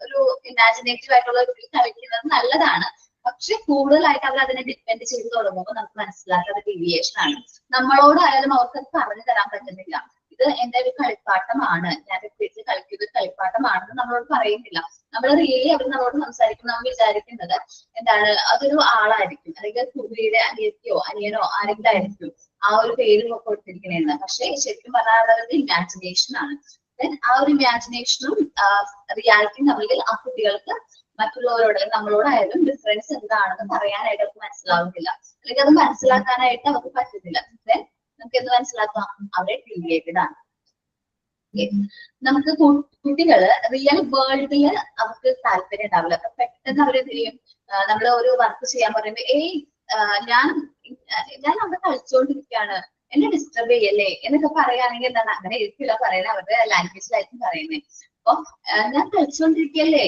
Speaker 1: ഒരു ഇമാജിനേറ്റീവ് ആയിട്ടുള്ള കളിക്കുന്നത് നല്ലതാണ്. പക്ഷെ കൂടുതലായിട്ട് അവർ അതിനെ ഡിപ്പെൻഡ് ചെയ്ത് തുടങ്ങുമ്പോൾ നമുക്ക് മനസ്സിലാക്കാത്ത ഡീവിയേഷൻ ആണ്. നമ്മളോടായാലും അവർക്ക് അത് പറഞ്ഞു തരാൻ പറ്റുന്നില്ല. ഇത് എന്റെ ഒരു കളിപ്പാട്ടമാണ്, ഞാൻ വീട്ടിൽ കളിക്കുന്നത് കളിപ്പാട്ടമാണെന്ന് നമ്മളോട് പറയുന്നില്ല. നമ്മൾ റിയലി അവർ നമ്മളോട് സംസാരിക്കുമ്പോൾ നമ്മൾ വിചാരിക്കുന്നത് എന്താണ്, അതൊരു ആളായിരിക്കും, അല്ലെങ്കിൽ കുട്ടിയുടെ അനിയത്തിയോ അനിയനോ ആരെങ്കിലും ആയിരിക്കും ആ ഒരു പേര് കൊടുത്തിരിക്കണേന്ന്. പക്ഷെ ശരിക്കും പറഞ്ഞാൽ അതൊരു ഇമാജിനേഷൻ ആണ്. ആ ഒരു ഇമാജിനേഷനും റിയാലിറ്റിയും തമ്മിൽ ആ കുട്ടികൾക്ക് മറ്റുള്ളവരോട് നമ്മളോടായാലും ഡിഫറൻസ് എന്താണെന്ന് പറയാനായിട്ട് അവർക്ക് മനസ്സിലാവുന്നില്ല, അല്ലെങ്കിൽ അത് മനസ്സിലാക്കാനായിട്ട് അവർക്ക് പറ്റുന്നില്ല. നമുക്ക് എന്ത് മനസ്സിലാക്കാം, അവരെ ഡീവിയേറ്റഡ് ആണ്. നമുക്ക് കുട്ടികള് റിയൽ വേൾഡില് അവർക്ക് താല്പര്യം ഉണ്ടാവില്ല. അപ്പൊ പെട്ടെന്ന് അവരെന്ത് ചെയ്യും, നമ്മൾ ഒരു വർക്ക് ചെയ്യാൻ പറയുമ്പോ ഞാൻ അവിടെ കളിച്ചുകൊണ്ടിരിക്കുകയാണ്, എന്നെ ഡിസ്റ്റർബ് ചെയ്യല്ലേ എന്നൊക്കെ പറയുകയാണെങ്കിൽ എന്താണ്, അങ്ങനെ ഇരിക്കില്ല പറയുന്നത്, അവരുടെ ലാംഗ്വേജിലായിരിക്കും പറയുന്നത്. അപ്പൊ ഞാൻ കളിച്ചുകൊണ്ടിരിക്കല്ലേ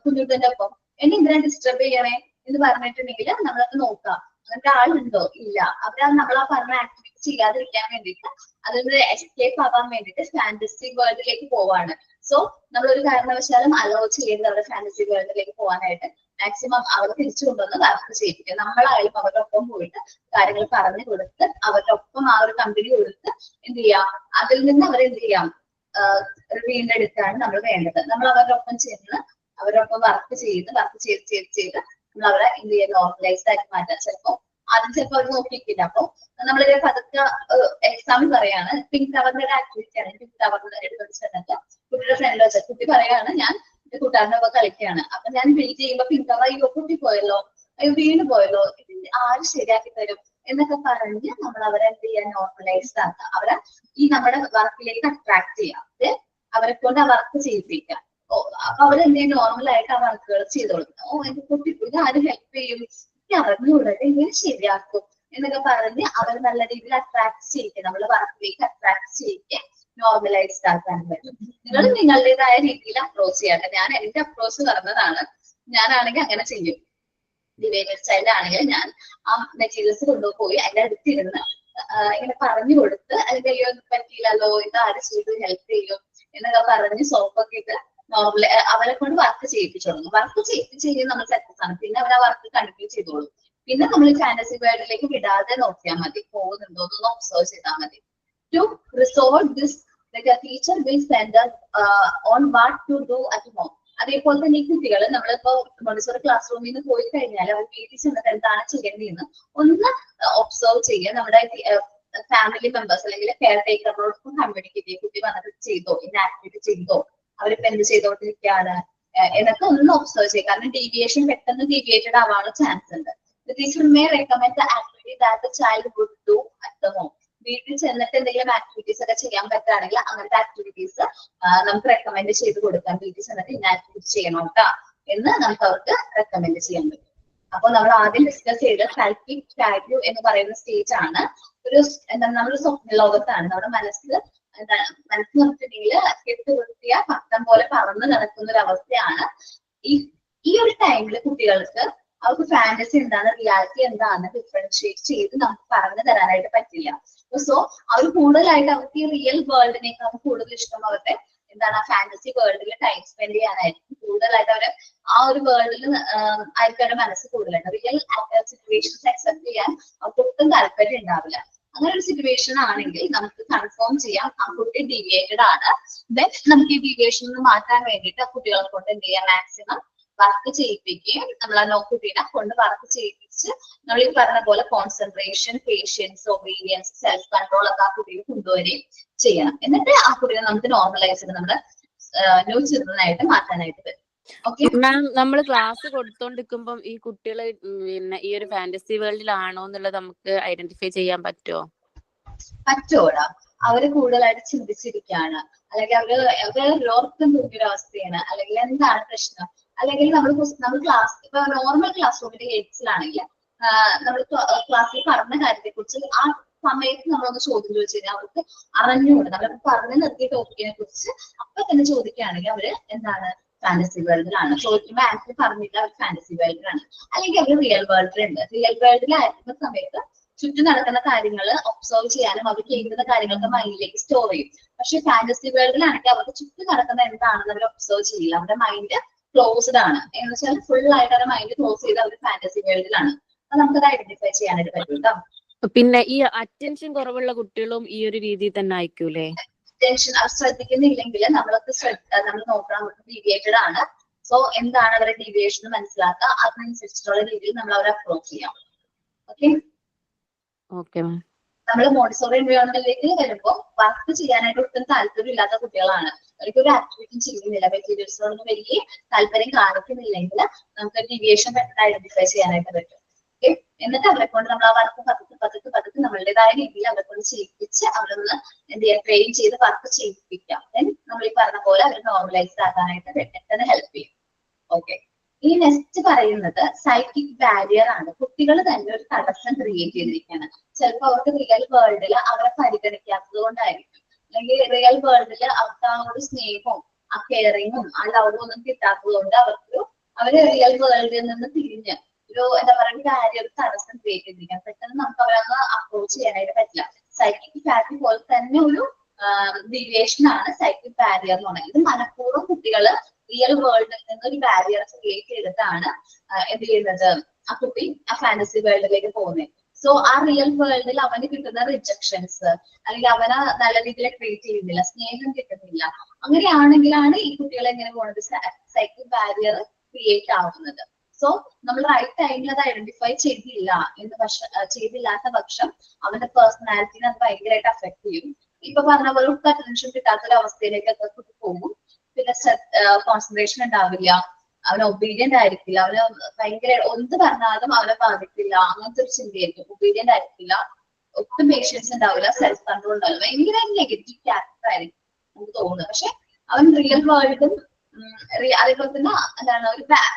Speaker 1: കുഞ്ഞുങ്ങളുടെ ഒപ്പം, എന്നെ എന്തിനാ ഡിസ്റ്റർബ് ചെയ്യണേ എന്ന് പറഞ്ഞിട്ടുണ്ടെങ്കിൽ നമ്മളത് നോക്കാം അങ്ങനത്തെ ആളുണ്ടോ ഇല്ല. അവര് നമ്മളാ പറഞ്ഞ ആക്ടിവിറ്റി ചെയ്യാതിരിക്കാൻ വേണ്ടിയിട്ട് അതിൽ നിന്ന് എസ്കേപ്പ് ആവാൻ വേണ്ടിയിട്ട് ഫാന്റസി വേൾഡിലേക്ക് പോവാണ്. സോ നമ്മളൊരു കാരണവശാലും അലോ ചെയ്യുന്നത് അവരുടെ ഫാന്റസി വേൾഡിലേക്ക് പോകാനായിട്ട് മാക്സിമം അവർ തിരിച്ചു കൊണ്ടുവന്ന് വർക്ക് ചെയ്യിപ്പിക്കുക. നമ്മളായാലും അവരുടെ ഒപ്പം പോയിട്ട് കാര്യങ്ങൾ പറഞ്ഞു കൊടുത്ത് അവരുടെ ഒപ്പം ആ ഒരു കമ്പനി കൊടുത്ത് എന്ത് ചെയ്യാം, അതിൽ നിന്ന് അവരെന്ത് ചെയ്യാം, വീണ്ടെടുക്കാണ് നമ്മൾ വേണ്ടത്. നമ്മൾ അവരുടെ ഒപ്പം ചേർന്ന് അവരുടെ ഒപ്പം വർക്ക് ചെയ്ത് നമ്മൾ അവരെ എന്ത് ചെയ്യാൻ നോർമലൈസ്ഡ് ആക്കി മാറ്റാം. ചിലപ്പോ ആദ്യം ചിലപ്പോൾ അവർ നോക്കിയിരിക്കില്ല. അപ്പൊ നമ്മളിത് പതുക്കെ എക്സാമ്പിൾ പറയാണ്, പിങ്ക് ടവറിന്റെ ഒരു ആക്ടിവിറ്റി ആണ്. പിങ്ക് ടവറിന്റെ എടുത്തു ചെന്നിട്ട് കുട്ടിയുടെ ഫ്രണ്ട് വെച്ചാൽ കുട്ടി പറയാണ്, ഞാൻ എന്റെ കൂട്ടുകാരൻ്റെ ഒപ്പം കളിക്കുകയാണ്. അപ്പൊ ഞാൻ ബിൽഡ് ചെയ്യുമ്പോ പിങ്ക് ടവർ അയ്യോ പൊട്ടിപ്പോയല്ലോ, അയ്യോ വീണ് പോയല്ലോ, ഇത് ആര് ശരിയാക്കി തരും എന്നൊക്കെ പറഞ്ഞ് നമ്മൾ അവരെ എന്ത് ചെയ്യാൻ നോർമലൈസ്ഡ് ആക്കുക, അവരെ ഈ നമ്മുടെ വർക്കിലേക്ക് അട്രാക്ട് ചെയ്യാം, അവരെ കൊണ്ട് ആ വർക്ക് ചെയ്യിപ്പിക്കാം. അപ്പൊ അവരെന്ത് ചെയ്യും, നോർമലായിട്ട് ആ വർക്കുകൾ ചെയ്ത് കൊടുക്കുക. എന്റെ കുട്ടി ഇത് ആരും ഹെൽപ്പ് ചെയ്യും, അറിഞ്ഞുകൂടെ ഇങ്ങനെ ശരിയാക്കും എന്നൊക്കെ പറഞ്ഞ് അവർ നല്ല രീതിയിൽ അട്രാക്ട് ചെയ്യിക്കുക, നമ്മള് വർക്കിലേക്ക് അട്രാക്ട് ചെയ്യിക്കുക, നോർമലൈസ്ഡ് ആക്കാൻ പറ്റും. നിങ്ങൾ നിങ്ങളുടേതായ രീതിയിൽ അപ്രോച്ച് ചെയ്യാട്ടെ. ഞാൻ എന്റെ അപ്രോച്ച് പറഞ്ഞതാണ്. ഞാനാണെങ്കിൽ അങ്ങനെ ചെയ്യും. ഡിവൈഡഡ് സ്റ്റൈൽ ആണെങ്കിൽ ഞാൻ ആ മെറ്റീരിയൽസ് കൊണ്ടുപോയി അതിന്റെ അടുത്തിരുന്ന് ഇങ്ങനെ പറഞ്ഞു കൊടുത്ത്, അല്ലെങ്കിൽ അയ്യോ പറ്റിയില്ലല്ലോ, ഇത് ആര് ചെയ്ത് ഹെൽപ്പ് ചെയ്യും എന്നൊക്കെ പറഞ്ഞ് സോപ്പൊക്കെ ഇട്ട് നോർമലി അവരെ കൊണ്ട് വർക്ക് ചെയ്യിപ്പിച്ചു തുടങ്ങും. വർക്ക് ചെയ്യും നമ്മൾ സക്സസ് ആണ്. പിന്നെ അവർ ആ വർക്ക് കണ്ടിന്യൂ ചെയ്തോളും. പിന്നെ നമ്മൾ ഫാന്റസി വേൾഡിലേക്ക് വിടാതെ നോക്കിയാൽ മതി, പോകുന്നുണ്ടോ എന്നൊന്ന് ഒബ്സർവ് ചെയ്താൽ മതി. To resolve this teacher will send on what to do at home. അതേപോലെ തന്നെ ഈ കുട്ടികൾ നമ്മളിപ്പോ മോണ്ടിസോറി ക്ലാസ് റൂമിൽ നിന്ന് പോയി കഴിഞ്ഞാൽ അവർ വീട്ടിൽ ചെന്നിട്ട് എന്താണ് ചെയ്യേണ്ടതെന്ന് ഒന്ന് ഒബ്സർവ് ചെയ്യുക. നമ്മുടെ ഫാമിലി മെമ്പേഴ്സ് അല്ലെങ്കിൽ കെയർ ടേക്കറിനോടൊപ്പം കമ്മ്യൂണിക്കേറ്റ് ചെയ്യുക. കുട്ടി വന്നിട്ട് ചെയ്തോ, ഇന്ന ആക്ടിവിറ്റി ചെയ്തോ, അവരിപ്പോ എന്ത് ചെയ്തോണ്ടിരിക്കുകയാണ് എന്നൊക്കെ ഒന്ന് ഒബ്സർവ് ചെയ്യുക. കാരണം ഡീവിയേഷൻ പെട്ടെന്ന് ഡീവിയേറ്റഡ് ആവാനുള്ള ചാൻസ് ഉണ്ട്. The teacher may recommend the activity that the child would do at the home. വീട്ടിൽ ചെന്നിട്ട് എന്തെങ്കിലും ആക്ടിവിറ്റീസ് ഒക്കെ ചെയ്യാൻ പറ്റുകയാണെങ്കിൽ അങ്ങനത്തെ ആക്ടിവിറ്റീസ് നമുക്ക് റെക്കമെൻഡ് ചെയ്ത് കൊടുക്കാം. വീട്ടിൽ ചെന്നിട്ട് ഇന്ന ആക്ടിവിറ്റി ചെയ്യണോട്ടാ എന്ന് നമുക്ക് അവർക്ക് റെക്കമെൻഡ് ചെയ്യാൻ പറ്റും. അപ്പോൾ നമ്മൾ ആദ്യം ഡിസ്കസ് ചെയ്ത് സൈക്കിക് വാല്യൂ എന്ന് പറയുന്ന സ്റ്റേജ് ആണ്. ഒരു എന്താണ്, നമ്മുടെ സ്വപ്ന ലോകത്താണ്. നമ്മുടെ മനസ്സിൽ മനസ്സ് നിർത്തിയിട്ടില്ല കെട്ടുവൃത്തിയ പട്ടം പോലെ പറന്ന് നടക്കുന്ന ഒരു അവസ്ഥയാണ്. ഈ ഒരു ടൈമില് കുട്ടികൾക്ക് അവർക്ക് ഫാന്റസി എന്താണ്, റിയാലിറ്റി എന്താണെന്ന് ഡിഫറൻഷിയേറ്റ് ചെയ്ത് നമുക്ക് പറഞ്ഞു തരാനായിട്ട് പറ്റില്ല. സോ അവർ കൂടുതലായിട്ട് അവർക്ക് ഈ റിയൽ വേൾഡിനേക്കാൾ കൂടുതൽ ഇഷ്ടം അവരുടെ എന്താണ്, ആ ഫാന്റസി വേൾഡിൽ ടൈം സ്പെൻഡ് ചെയ്യാനായിരിക്കും. കൂടുതലായിട്ട് അവര് ആ ഒരു വേൾഡിൽ ആയിരിക്കും അവരുടെ മനസ്സ് കൂടുതലായിട്ട്. റിയൽ സിറ്റുവേഷൻസ് അക്സെപ്റ്റ് ചെയ്യാൻ അവർക്ക് ഒട്ടും താല്പര്യം ഉണ്ടാവില്ല. അങ്ങനെ ഒരു സിറ്റുവേഷൻ ആണെങ്കിൽ നമുക്ക് കൺഫേം ചെയ്യാം ആ കുട്ടി ഡീവിയേറ്റഡ് ആണ്. ദെൻ നമുക്ക് ഈ ഡീവിയേഷൻ മാറ്റാൻ വേണ്ടിയിട്ട് ആ കുട്ടികളെ കൊണ്ട് എന്ത് ചെയ്യാം, മാക്സിമം വർക്ക് ചെയ്യിപ്പിക്കുകയും നമ്മൾ ആ കുട്ടീനെ കൊണ്ട് വർക്ക് ചെയ്യിപ്പിച്ച് നമ്മൾ ഈ പറഞ്ഞ പോലെ concentration, patience, obedience, self control ഒക്കെ ആ കുട്ടിയെ കൊണ്ടുവരികയും ചെയ്യണം. എന്നിട്ട് ആ കുട്ടിയെ നമുക്ക് നോർമലൈസ് ചെയ്ത് നമ്മുടെ ന്യൂ ചിൽഡ്രനായിട്ട് മാറ്റാനായിട്ട് പറ്റും.
Speaker 12: മാം, നമ്മൾ ക്ലാസ് കൊടുത്തോണ്ടിരിക്കുമ്പോൾ ഈ കുട്ടികളെ പിന്നെ ഈ ഒരു ഫാന്റസി വേൾഡിലാണോ എന്നുള്ളത് നമുക്ക് ഐഡന്റിഫൈ ചെയ്യാൻ പറ്റുമോ?
Speaker 1: പറ്റോടാ. അവര് കൂടുതലായിട്ട് ചിന്തിച്ചിരിക്കുകയാണ്, അല്ലെങ്കിൽ അവര് ഓർക്കം തൂങ്ങിയ ഒരു അവസ്ഥയാണ്, അല്ലെങ്കിൽ എന്താണ് പ്രശ്നം, അല്ലെങ്കിൽ നമ്മൾ ക്ലാസ് ഇപ്പൊ നോർമൽ ക്ലാസ് റൂമിന്റെ കേസിലാണെങ്കിൽ നമ്മൾ ക്ലാസ്സിൽ പറഞ്ഞ കാര്യത്തെ കുറിച്ച് ആ സമയത്ത് നമ്മളൊന്ന് ചോദ്യം ചോദിച്ചു കഴിഞ്ഞാൽ അവർക്ക് അറിഞ്ഞുകൊണ്ട് നമ്മൾ പറഞ്ഞു നിർത്തിയ ടോപ്പിക്കിനെ കുറിച്ച് അപ്പൊ തന്നെ ചോദിക്കുകയാണെങ്കിൽ അവര് എന്താണ്, ഫാന്റസി വേൾഡിലാണ്. ചോദിക്കുമ്പോൾ ആൻസർ പറഞ്ഞിട്ട് അവർ ഫാന്റസി വേൾഡിലാണ്. അല്ലെങ്കിൽ അവർ റിയൽ വേൾഡിലുണ്ട്. റിയൽ വേൾഡിലായിരിക്കുന്ന സമയത്ത് ചുറ്റും നടക്കുന്ന കാര്യങ്ങൾ ഒബ്സർവ് ചെയ്യാനും അവർ കേൾക്കുന്ന കാര്യങ്ങളൊക്കെ മൈൻഡിലേക്ക് സ്റ്റോർ ചെയ്യും. പക്ഷെ ഫാന്റസി വേൾഡിലാണെങ്കിൽ അവർക്ക് ചുറ്റും നടക്കുന്ന എന്താണെന്ന് അവർ ഒബ്സർവ് ചെയ്യില്ല. അവരുടെ മൈൻഡ് ക്ലോസ്ഡ് ആണ്. എന്ന് വെച്ചാൽ ഫുൾ ആയിട്ട് അവരുടെ മൈൻഡ് ക്ലോസ് ചെയ്ത് അവർ ഫാന്റസി വേൾഡിലാണ്. അത് നമുക്കത് ഐഡന്റിഫൈ ചെയ്യാനായിട്ട് പറ്റും കേട്ടോ.
Speaker 12: പിന്നെ ഈ അറ്റൻഷൻ കുറവുള്ള കുട്ടികളും ഈ ഒരു രീതിയിൽ തന്നെ ആയിക്കൂലേ?
Speaker 1: അറ്റൻഷൻ അവർ ശ്രദ്ധിക്കുന്നില്ലെങ്കിൽ നമ്മൾ നോക്കണം, ഡീവിയേറ്റഡ് ആണ്. സോ എന്താണ് അവരുടെ ഡീവിയേഷൻ മനസ്സിലാക്കുക, അതിനനുസരിച്ചിട്ടുള്ള രീതിയിൽ നമ്മൾ അവരെ അപ്രോച്ച് ചെയ്യാം. ഓക്കെ. നമ്മൾ മോണ്ടിസോറി എൻവയോൺമെന്റിലേക്ക് വരുമ്പോൾ വർക്ക് ചെയ്യാനായിട്ട് ഒട്ടും താല്പര്യം ഇല്ലാത്ത കുട്ടികളാണ്. അവർക്ക് ഒരു ആക്ടിവിറ്റി ചെയ്യുന്നില്ല, മെറ്റീരിയൽസിനോടൊന്നും വലിയ താല്പര്യം കാണിക്കുന്നില്ലെങ്കിൽ നമുക്ക് ഡീവിയേഷൻ പെട്ടെന്ന് ഐഡന്റിഫൈ ചെയ്യാനായിട്ട് പറ്റും. എന്നിട്ട് അവരെ കൊണ്ട് നമ്മൾ ആ വർക്ക് പതുക്കെ നമ്മളുടേതായ രീതിയിൽ അവരെ കൊണ്ട് ചെയ്യിപ്പിച്ച് അവരൊന്ന് എന്ത് ചെയ്യാം, ട്രെയിൻ ചെയ്ത് വർക്ക് ചെയ്യിപ്പിക്കാം. ദെൻ നമ്മൾ ഈ പറഞ്ഞ പോലെ അവർ നോർമലൈസ്ഡ് ആക്കാനായിട്ട് പെട്ടെന്ന് ഹെൽപ്പ് ചെയ്യും. ഓക്കെ. ഈ നെക്സ്റ്റ് പറയുന്നത് സൈക്കിക് ബാരിയർ ആണ്. കുട്ടികൾ തന്നെ ഒരു തടസ്സം ക്രിയേറ്റ് ചെയ്തിരിക്കുകയാണ്. ചിലപ്പോൾ അവർക്ക് റിയൽ വേൾഡിൽ അവരെ പരിഗണിക്കാത്തത് കൊണ്ടായിരിക്കും, അല്ലെങ്കിൽ റിയൽ വേൾഡിൽ അവർക്ക് ആ ഒരു സ്നേഹവും ആ കെയറിങ്ങും ആ ലവും ഒന്നും കിട്ടാത്തത് കൊണ്ട് അവര് റിയൽ വേൾഡിൽ നിന്ന് തിരിഞ്ഞ് ഒരു എന്താ പറയുക ബാരിയർ, തടസ്സം ക്രിയേറ്റ് ചെയ്തിരിക്കുകയാണ്. പെട്ടെന്ന് നമുക്ക് അവരൊന്ന് അപ്രോച്ച് ചെയ്യാനായിട്ട് പറ്റില്ല. സൈക്കിക് ബാരിയർ പോലെ തന്നെ ഒരു ഡീവിയേഷൻ ആണ് സൈക്കിക് ബാരിയർ എന്ന് പറയുന്നത്. ഇത് മനഃപൂർവ്വം കുട്ടികള് റിയൽ വേൾഡിൽ നിന്ന് ഒരു ബാരിയർ ക്രിയേറ്റ് ചെയ്തിട്ടാണ് എന്ത് ചെയ്യുന്നത്, ആ കുട്ടി ആ ഫാന്റസി വേൾഡിലേക്ക് പോകുന്നത്. സോ ആ റിയൽ വേൾഡിൽ അവന് കിട്ടുന്ന റിജക്ഷൻസ്, അല്ലെങ്കിൽ അവന് നല്ല രീതിയിൽ ട്രീറ്റ് ചെയ്യുന്നില്ല, സ്നേഹം കിട്ടുന്നില്ല. അങ്ങനെയാണെങ്കിലാണ് ഈ കുട്ടികൾ എങ്ങനെ പോകുന്നത്, സൈക്കിക് ബാരിയർ ക്രിയേറ്റ് ആവുന്നത്. സോ നമ്മൾ റൈറ്റ് ടൈമിൽ അത് ഐഡന്റിഫൈ ചെയ്തില്ലാത്ത പക്ഷം അവന്റെ പേഴ്സണാലിറ്റിനെ അത് ഭയങ്കരമായിട്ട് അഫക്ട് ചെയ്യും. ഇപ്പൊ പറഞ്ഞ പോലെ അറ്റൻഷൻ കിട്ടാത്തൊരു അവസ്ഥയിലേക്ക് കുട്ടി പോകും. പിന്നെ കോൺസെൻട്രേഷൻ ഉണ്ടാവില്ല, അവന് ഒബീഡിയന്റ് ആയിരിക്കില്ല, അവന് ഭയങ്കര എന്ത് പറഞ്ഞാലും അവനെ ബാധിക്കില്ല, അങ്ങനത്തെ ഒരു ചിന്തയായിരിക്കും. ഒബീഡിയന്റ് ആയിരിക്കില്ല, ഒട്ടും പേഷ്യൻസ് ഉണ്ടാവില്ല, സെൽഫ് കൺട്രോൾ ഉണ്ടാവില്ല, ഭയങ്കര നെഗറ്റീവ് ക്യാരക്ടർ ആയിരിക്കും നമുക്ക് തോന്നുന്നത്. പക്ഷെ അവൻ റിയൽ വേൾഡും അതേപോലെ തന്നെ എന്താണ്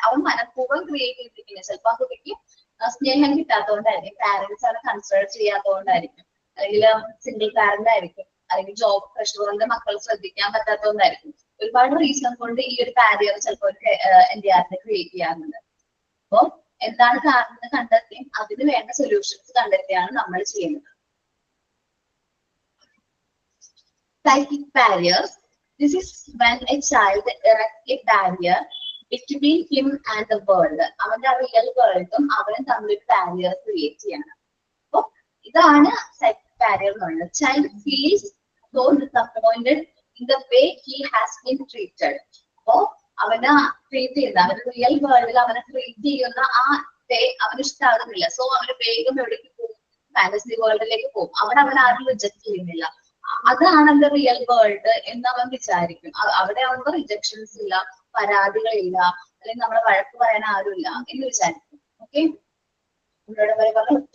Speaker 1: അവൻ മനഃപൂർവ്വം ക്രിയേറ്റ് ചെയ്തിരിക്കുന്നത്. ചിലപ്പോൾ ആ കുട്ടിക്ക് സ്നേഹം കിട്ടാത്തതുകൊണ്ടായിരിക്കും, പാരന്റ്സ് അവനെ കൺസിഡർ ചെയ്യാത്തതുകൊണ്ടായിരിക്കും, അല്ലെങ്കിൽ സിംഗിൾ പാരന്റ് ആയിരിക്കും, അല്ലെങ്കിൽ ജോബ് പ്രഷർ കൊണ്ട് മക്കൾ ശ്രദ്ധിക്കാൻ പറ്റാത്തതുകൊണ്ടായിരിക്കും. ഒരുപാട് റീസൺ കൊണ്ട് ഈ ഒരു ബാരിയർ ചിലപ്പോൾ NDRനെ ക്രിയേറ്റ് ചെയ്യാറുണ്ട്. അപ്പോൾ എന്താണ് കാരണം എന്ന് കണ്ടെത്തിയും അതിന് വേണ്ട സൊല്യൂഷൻസ് കണ്ടെത്തിയാണ് നമ്മൾ ചെയ്യുന്നത്. Psychic barriers. This is when a child erects a barrier between him and the world. അവന്റെ റിയൽ വേൾഡും അവനും തമ്മിൽ ബാരിയർ ക്രിയേറ്റ് ചെയ്യണം. അപ്പൊ ഇതാണ് സൈക്കിക് ബാരിയർ എന്ന് പറയുന്നത്. Child feels so disappointed in the way he has been treated. അപ്പോ അവനെ ട്രീറ്റ് ചെയ്യുന്ന അവന്റെ റിയൽ വേൾഡിൽ അവനെ ട്രീറ്റ് ചെയ്യുന്ന ആ ഡേ അവന് ഇഷ്ടമാകുന്നില്ല. സോ അവന് വേഗം എവിടേക്ക് പോകും? ഫാന്റസി വേൾഡിലേക്ക് പോകും. അവിടെ അവൻ ആരും റിജക്ട് ചെയ്യുന്നില്ല. അതാണ് എന്റെ റിയൽ വേൾഡ് എന്ന് അവൻ വിചാരിക്കും. അവിടെ ആവുമ്പോ റിജക്ഷൻസ് ഇല്ല, പരാതികളില്ല, അല്ലെങ്കിൽ നമ്മളെ വഴക്ക് പറയാൻ ആരുമില്ല എന്ന് വിചാരിക്കും. Okay,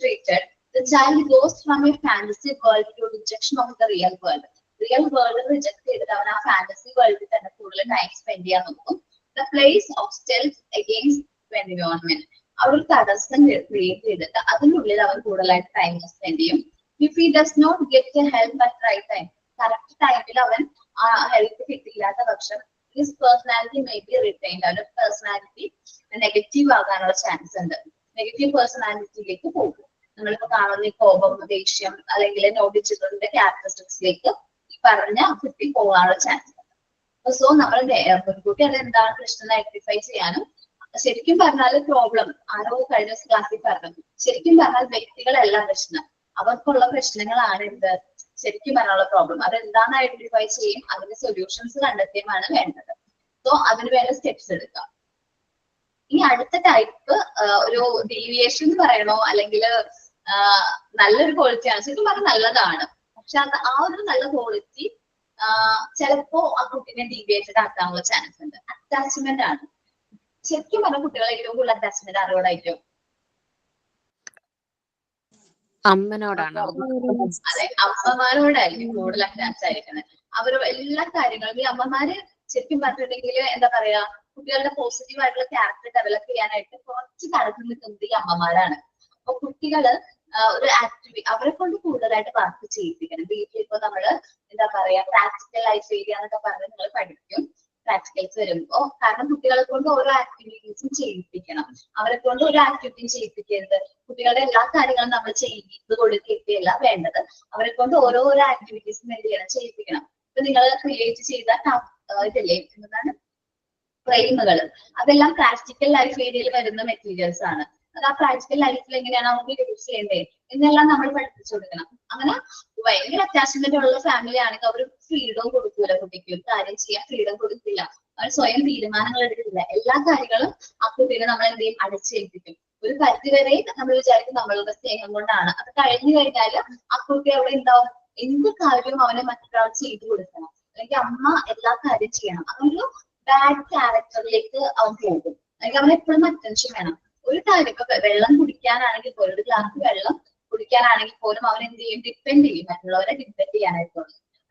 Speaker 1: treated the child goes from a fantasy world to rejection of the real world. Real world reject ചെയ്തിട്ട് അവൻ ആ ഫാന്റസി വേൾഡിൽ തന്നെ കൂടുതൽ ടൈം സ്പെൻഡ് ചെയ്യാൻ നോക്കും. The place of stealth against environment, അവിടെ ഒരു തടസ്സം ക്രിയേറ്റ് ചെയ്തിട്ട് അതിനുള്ളിൽ അവൻ കൂടുതലായിട്ട് ടൈം സ്പെൻഡ് ചെയ്യും. If he does not get a help at right time, correct ടൈമിൽ അവൻ ആ ഹെൽപ്പ് കിട്ടിയില്ലാത്ത പക്ഷം his personality may be retained, അവന്റെ പേഴ്സണാലിറ്റി നെഗറ്റീവ് ആകാനുള്ള ചാൻസ് ഉണ്ട്. നെഗറ്റീവ് പേഴ്സണാലിറ്റിയിലേക്ക് പോകും. നമ്മളിപ്പോ കാണുന്ന കോപം, ദേഷ്യം അല്ലെങ്കിൽ നോട്ടിച്ചിട്ടുള്ള ക്യാരക്ടറിസ്റ്റിക്സിലേക്ക് പറഞ്ഞ കുട്ടി പോകാനുള്ള ചാൻസ് ഉണ്ട്. സോ നമ്മൾ മുൻകൂട്ടി അത് എന്താണ് പ്രശ്നം ഐഡന്റിഫൈ ചെയ്യാനും, ശരിക്കും പറഞ്ഞാൽ പ്രോബ്ലം ആരോ കഴിഞ്ഞ ക്ലാസ്സിൽ പറഞ്ഞു, ശരിക്കും പറഞ്ഞാൽ വ്യക്തികളല്ല പ്രശ്നം, അവർക്കുള്ള പ്രശ്നങ്ങളാണ് ഇത് ശരിക്കും പറയാനുള്ള പ്രോബ്ലം. അതെന്താണ് ഐഡന്റിഫൈ ചെയ്യും, അതിന് സൊല്യൂഷൻസ് കണ്ടെത്തിയുമാണ് വേണ്ടത്. സോ അതിന് വേണ്ട സ്റ്റെപ്സ് എടുക്കാം. ഇനി അടുത്ത ടൈപ്പ് ഒരു ഡീവിയേഷൻ എന്ന് പറയണോ അല്ലെങ്കിൽ നല്ലൊരു ക്വാളിറ്റിയാണ്, ശരിക്കും പറഞ്ഞാൽ നല്ലതാണ്. പക്ഷെ അത് ആ ഒരു നല്ല ക്വാളിറ്റി ചിലപ്പോ ആ കുട്ടീനെ ഡീവിയേറ്റഡ് ആക്കാനുള്ള ചാൻസ് ഉണ്ട്. അറ്റാച്ച്മെന്റ് ആണ്. ശരിക്കും പറഞ്ഞ കുട്ടികളെ ഏറ്റവും കൂടുതൽ അറ്റാച്ച്മെന്റ് ആരോടായിരിക്കും?
Speaker 12: അമ്മനോടാണ്.
Speaker 1: അതെ, അമ്മമാരോടായിരിക്കും കൂടുതൽ അറ്റാച്ച് ആയിരിക്കുന്നത്. അവർ എല്ലാ കാര്യങ്ങളും ഈ അമ്മമാര് ശരിക്കും പറഞ്ഞിട്ടുണ്ടെങ്കിൽ എന്താ പറയാ, കുട്ടികളുടെ പോസിറ്റീവ് ആയിട്ടുള്ള ക്യാരക്ടർ ഡെവലപ്പ് ചെയ്യാനായിട്ട് കുറച്ച് തടസ്സം നിൽക്കുന്നത് ഈ അമ്മമാരാണ്. അപ്പൊ കുട്ടികള് ഒരു അവരെ കൊണ്ട് കൂടുതലായിട്ട് വർക്ക് ചെയ്യിപ്പിക്കണം. വീട്ടിൽ ഇപ്പൊ നമ്മള് എന്താ പറയാ പ്രാക്ടിക്കൽ ലൈഫ് ഏരിയ എന്നൊക്കെ പറഞ്ഞ് നിങ്ങൾ പഠിക്കും പ്രാക്ടിക്കൽസ് വരുമ്പോ. കാരണം കുട്ടികളെ കൊണ്ട് ഓരോ ആക്ടിവിറ്റീസും ചെയ്യിപ്പിക്കണം. അവരെ കൊണ്ട് ഒരു ആക്ടിവിറ്റിയും ചെയ്യിപ്പിക്കരുത്. കുട്ടികളുടെ എല്ലാ കാര്യങ്ങളും നമ്മൾ ചെയ്ത് കൊടുക്കുകയല്ല വേണ്ടത്. അവരെ കൊണ്ട് ഓരോരോ ആക്ടിവിറ്റീസും എന്ത് ചെയ്യണം, ചെയ്യിപ്പിക്കണം. ഇപ്പൊ നിങ്ങൾ ക്രിയേറ്റ് ചെയ്ത ഇതില്ലേ എന്താണ് ഫ്രെയിമുകൾ, അതെല്ലാം പ്രാക്ടിക്കൽ ലൈഫ് ഏരിയയിൽ വരുന്ന മെറ്റീരിയൽസ് ആണ്. അത് ആ പ്രാക്ടിക്കൽ ലൈഫിൽ എങ്ങനെയാണ് നമുക്ക് യൂസ് ചെയ്യേണ്ടത് എന്നെല്ലാം നമ്മൾ പഠിപ്പിച്ചു കൊടുക്കണം. അങ്ങനെ ഭയങ്കര അറ്റാച്ച്മെന്റ് ഉള്ള ഫാമിലി ആണെങ്കിൽ അവർ ഫ്രീഡം കൊടുക്കൂല കുട്ടിക്ക്, ഒരു കാര്യം ചെയ്യാൻ ഫ്രീഡം കൊടുക്കില്ല, അവർ സ്വയം തീരുമാനങ്ങൾ എടുക്കില്ല. എല്ലാ കാര്യങ്ങളും ആ കുട്ടീനെ നമ്മൾ എന്ത് ചെയ്യും, അടിച്ചേൽപ്പിക്കും. ഒരു പരിധി വരെ നമ്മൾ വിചാരിക്കും നമ്മളുടെ സ്നേഹം കൊണ്ടാണ്. അത് കഴിഞ്ഞു കഴിഞ്ഞാൽ ആ കുട്ടി അവിടെ ഉണ്ടാവും, എന്ത് കാര്യവും അവനെ മറ്റൊരാൾ ചെയ്തു കൊടുക്കണം, അല്ലെങ്കിൽ അമ്മ എല്ലാ കാര്യം ചെയ്യണം. അങ്ങനൊരു ബാഡ് ക്യാരക്ടറിലേക്ക് അവൻ പോകും. അല്ലെങ്കിൽ അവൻ എപ്പോഴും അറ്റൻഷൻ വേണം. ഒരു കാര്യം ഇപ്പൊ വെള്ളം കുടിക്കാനാണെങ്കിൽ പോലും, ഒരു ഗ്ലാസ് വെള്ളം കുടിക്കാനാണെങ്കിൽ പോലും അവൻ എന്ത് ചെയ്യും, ഡിപ്പെൻഡ് ചെയ്യും, മറ്റുള്ളവരെ ഡിപ്പെൻഡ് ചെയ്യാനായിട്ട്.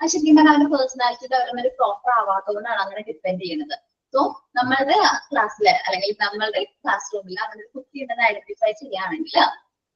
Speaker 1: അത് ശരിക്കും പറഞ്ഞാൽ അവന്റെ പേഴ്സണാലിറ്റി ഡെവലപ്മെന്റ് പ്രോപ്പർ ആവാത്തതുകൊണ്ടാണ് അങ്ങനെ ഡിപ്പെൻഡ് ചെയ്യുന്നത്. സോ നമ്മളുടെ ക്ലാസ്സിലെ അല്ലെങ്കിൽ നമ്മളുടെ ക്ലാസ് റൂമിൽ അങ്ങനെ ഒരു കുട്ടി ഉണ്ടെന്ന് ഐഡന്റിഫൈ ചെയ്യുകയാണെങ്കിൽ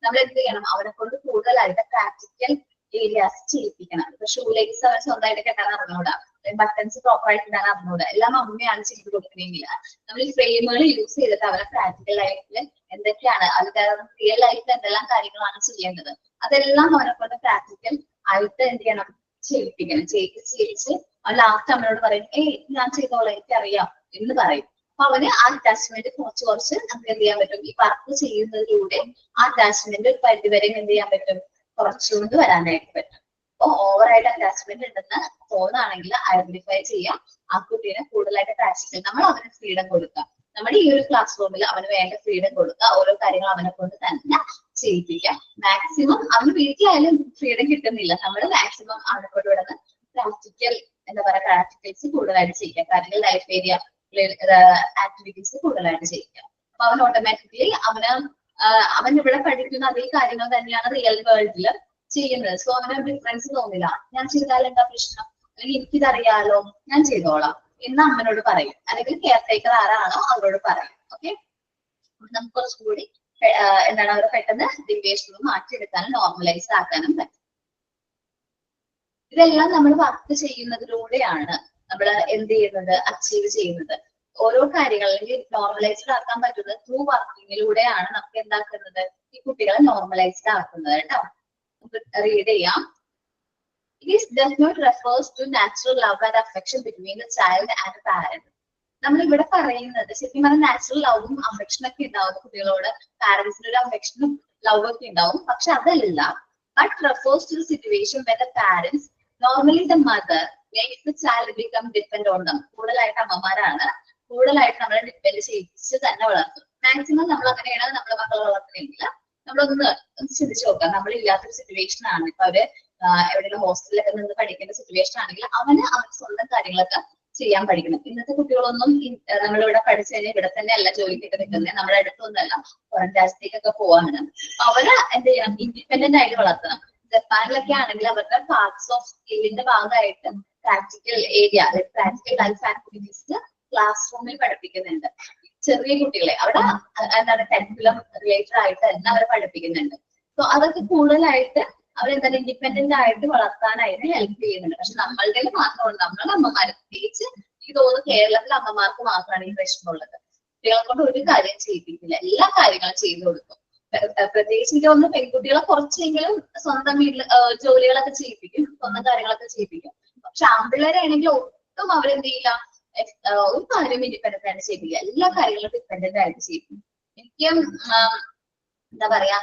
Speaker 1: നമ്മൾ എന്ത് ചെയ്യണം, അവനെ കൊണ്ട് കൂടുതലായിട്ട് പ്രാക്ടിക്കൽ ഏരിയാസ് ചെയ്യിപ്പിക്കണം. ഇപ്പൊ ഷൂ ലേസ് അവൻ സ്വന്തമായിട്ട് കെട്ടാൻ അറിഞ്ഞൂടാ, ബട്ടൺസ് പ്രോപ്പർ ആയിട്ട് ഇടാൻ അറിഞ്ഞൂടാ, എല്ലാം അമ്മയാണ് ചെയ്ത് കൊടുക്കണമെങ്കിൽ നമ്മൾ ഈ ഫ്രെയിമുകൾ യൂസ് ചെയ്തിട്ട് അവരെ പ്രാക്ടിക്കൽ ലൈഫിൽ എന്തൊക്കെയാണ്, അതിന്റെ റിയൽ ലൈഫിൽ എന്തെല്ലാം കാര്യങ്ങളാണ് ചെയ്യേണ്ടത് അതെല്ലാം അവനെ കൊണ്ട് പ്രാക്ടിക്കൽ ആയിട്ട് എന്ത് ചെയ്യണം, ചെയ്യിപ്പിക്കണം. ചെയ്യിച്ച് അവൻ ലാസ്റ്റ് അമ്മയോട് പറയും, ഞാൻ ചെയ്തോളാം, എനിക്കറിയാം എന്ന് പറയും. അപ്പൊ അവന് ആ അറ്റാച്ച്മെന്റ് കുറച്ച് നമുക്ക് എന്ത് ചെയ്യാൻ പറ്റും, ഈ വർക്ക് ചെയ്യുന്നതിലൂടെ ആ അറ്റാച്ച്മെന്റ് ഒരു പരിധി വരെ എന്ത് ചെയ്യാൻ പറ്റും, കുറച്ചുകൊണ്ട് വരാനായിട്ട് പറ്റും. അപ്പൊ ഓവറായിട്ട് അറ്റാച്ച്മെന്റ് ഉണ്ടെന്ന് തോന്നുകയാണെങ്കിൽ ഐഡന്റിഫൈ ചെയ്യാം. ആ കുട്ടീനെ കൂടുതലായിട്ട് പ്രാക്ടിക്കൽ നമ്മൾ അവന് ഫ്രീഡം കൊടുക്കുക. നമ്മുടെ ഈ ഒരു ക്ലാസ് റൂമിൽ അവന് വേണ്ട ഫ്രീഡം കൊടുക്കുക. ഓരോ കാര്യങ്ങൾ അവനെ കൊണ്ട് തന്നെ ചെയ്യിപ്പിക്കാം. മാക്സിമം അവന് വീട്ടിലായാലും ഫ്രീഡം കിട്ടുന്നില്ല, നമ്മൾ മാക്സിമം അവനെ കൊണ്ട് വിടുന്ന പ്രാക്ടിക്കൽ എന്താ പറയാ പ്രാക്ടിക്കൽസ് കൂടുതലായിട്ട് ചെയ്യാം. കാരണം ലൈഫ് ഏരിയ ആക്ടിവിറ്റീസ് കൂടുതലായിട്ട് ചെയ്യിക്കുക. അപ്പൊ അവൻ ഓട്ടോമാറ്റിക്കലി അവൻ ഇവിടെ പഠിക്കുന്ന അതേ കാര്യങ്ങൾ തന്നെയാണ് റിയൽ വേൾഡിൽ ചെയ്യുന്നത്. സോ അവന് ഡിഫറൻസ് തോന്നില്ല. ഞാൻ ചെയ്താൽ എന്താ പ്രശ്നം, അല്ലെങ്കിൽ എനിക്കിതറിയാലോ, ഞാൻ ചെയ്തോളാം എന്ന് അമ്മനോട് പറയും, അല്ലെങ്കിൽ കെയർ ടേക്കർ ആരാണോ അവരോട് പറയും. ഓക്കെ, നമുക്ക് കുറച്ചുകൂടി എന്താണ് അവരെ പെട്ടെന്ന് ഡിവിയേഷൻ മാറ്റിയെടുക്കാനും നോർമലൈസ് ആക്കാനും പറ്റും. ഇതെല്ലാം നമ്മൾ വർക്ക് ചെയ്യുന്നതിലൂടെയാണ് നമ്മൾ എന്ത് ചെയ്യുന്നത്, അച്ചീവ് ചെയ്യുന്നത്. ഓരോ കാര്യങ്ങൾ അല്ലെങ്കിൽ നോർമലൈസ്ഡ് ആക്കാൻ പറ്റുന്നത് ത്രൂ വർക്കിങ്ങിലൂടെയാണ് നമുക്ക് എന്താക്കുന്നത്, ഈ കുട്ടികളെ നോർമലൈസ്ഡ് ആക്കുന്നത് കേട്ടോ. റീഡ് ചെയ്യാം. This does not refers to natural love and affection between the child and the parent. നമ്മൾ ഇവിടെ പറയുന്നത് ശരിക്കും പറഞ്ഞാൽ നാച്ചുറൽ ലവും അഫെക്ഷനും ഒക്കെ ഉണ്ടാവും കുട്ടികളോട്, പാരന്റ്സിന് ഒരു അഫെക്ഷനും ലവ് ഒക്കെ ഉണ്ടാവും. പക്ഷെ അതല്ല, but refers to the situation where the parents, normally the mother, makes the child become dependent on them. കൂടുതലായിട്ട് അമ്മമാരാണ് കൂടുതലായിട്ട് നമ്മളെ ഡിപ്പെൻഡ് ചെയ്യിച്ച് തന്നെ വളർത്തും. മാക്സിമം നമ്മൾ അങ്ങനെയാണ് നമ്മളെ മക്കളെ വളർത്തുന്നെങ്കിൽ നമ്മളൊന്ന് ചിന്തിച്ചു നോക്കാം. നമ്മളില്ലാത്തൊരു സിറ്റുവേഷൻ ആണ്, ഇപ്പൊ അവര് എവിടെയെങ്കിലും ഹോസ്റ്റലിലൊക്കെ നിന്ന് പഠിക്കേണ്ട സിറ്റുവേഷൻ ആണെങ്കിൽ അവന് സ്വന്തം കാര്യങ്ങളൊക്കെ ചെയ്യാൻ പഠിക്കണം. ഇന്നത്തെ കുട്ടികളൊന്നും നമ്മളിവിടെ പഠിച്ചു കഴിഞ്ഞാൽ ഇവിടെ തന്നെ അല്ല ജോലിക്കൊക്കെ നിൽക്കുന്നത്, നമ്മുടെ അടുത്തൊന്നല്ല, പുറം രാജ്യത്തേക്കൊക്കെ പോവാണ്. അവരെ എന്ത് ചെയ്യണം, ഇൻഡിപെൻഡന്റ് ആയിട്ട് വളർത്തണം. ജപ്പാനിലൊക്കെ ആണെങ്കിൽ അവരുടെ പാർട്സ് ഓഫ് സ്കില്ലിന്റെ ഭാഗമായിട്ട് practical area, practical life activities class റൂമിൽ പഠിപ്പിക്കുന്നുണ്ട്. ചെറിയ കുട്ടികളെ അവിടെ എന്താണ് കരിക്കുലം റിലേറ്റഡ് ആയിട്ട് തന്നെ അവരെ പഠിപ്പിക്കുന്നുണ്ട്. സോ അതൊക്കെ കൂടുതലായിട്ട് അവരെന്താണ് ഇൻഡിപെൻഡന്റ് ആയിട്ട് വളർത്താനായിട്ട് ഹെൽപ്പ് ചെയ്യുന്നുണ്ട്. പക്ഷെ നമ്മളുടെ മാത്രമാണ്, നമ്മളെ അമ്മമാര്, പ്രത്യേകിച്ച് എനിക്ക് തോന്നുന്നു കേരളത്തിലെ അമ്മമാർക്ക് മാത്രമാണ് ഈ പ്രശ്നമുള്ളത്. കുട്ടികളെ കൊണ്ട് ഒരു കാര്യം ചെയ്യിപ്പിക്കില്ല, എല്ലാ കാര്യങ്ങളും ചെയ്തു കൊടുക്കും. പ്രത്യേകിച്ച് എനിക്ക് തോന്നുന്നു പെൺകുട്ടികളെ കുറച്ചെങ്കിലും സ്വന്തം വീട്ടിൽ ജോലികളൊക്കെ ചെയ്യിപ്പിക്കും, സ്വന്തം കാര്യങ്ങളൊക്കെ ചെയ്യിപ്പിക്കും. പക്ഷെ ആൺപിള്ളേരാണെങ്കിൽ ഒട്ടും അവരെന്ത് ചെയ്യില്ല, ഒരു കാര്യം ഇൻഡിപെൻഡന്റ് ആയിട്ട് ചെയ്യിപ്പില്ല, എല്ലാ കാര്യങ്ങളും ഡിപെൻഡന്റ് ആയിട്ട് ചെയ്യിപ്പിക്കും. എനിക്കും എന്താ പറയാ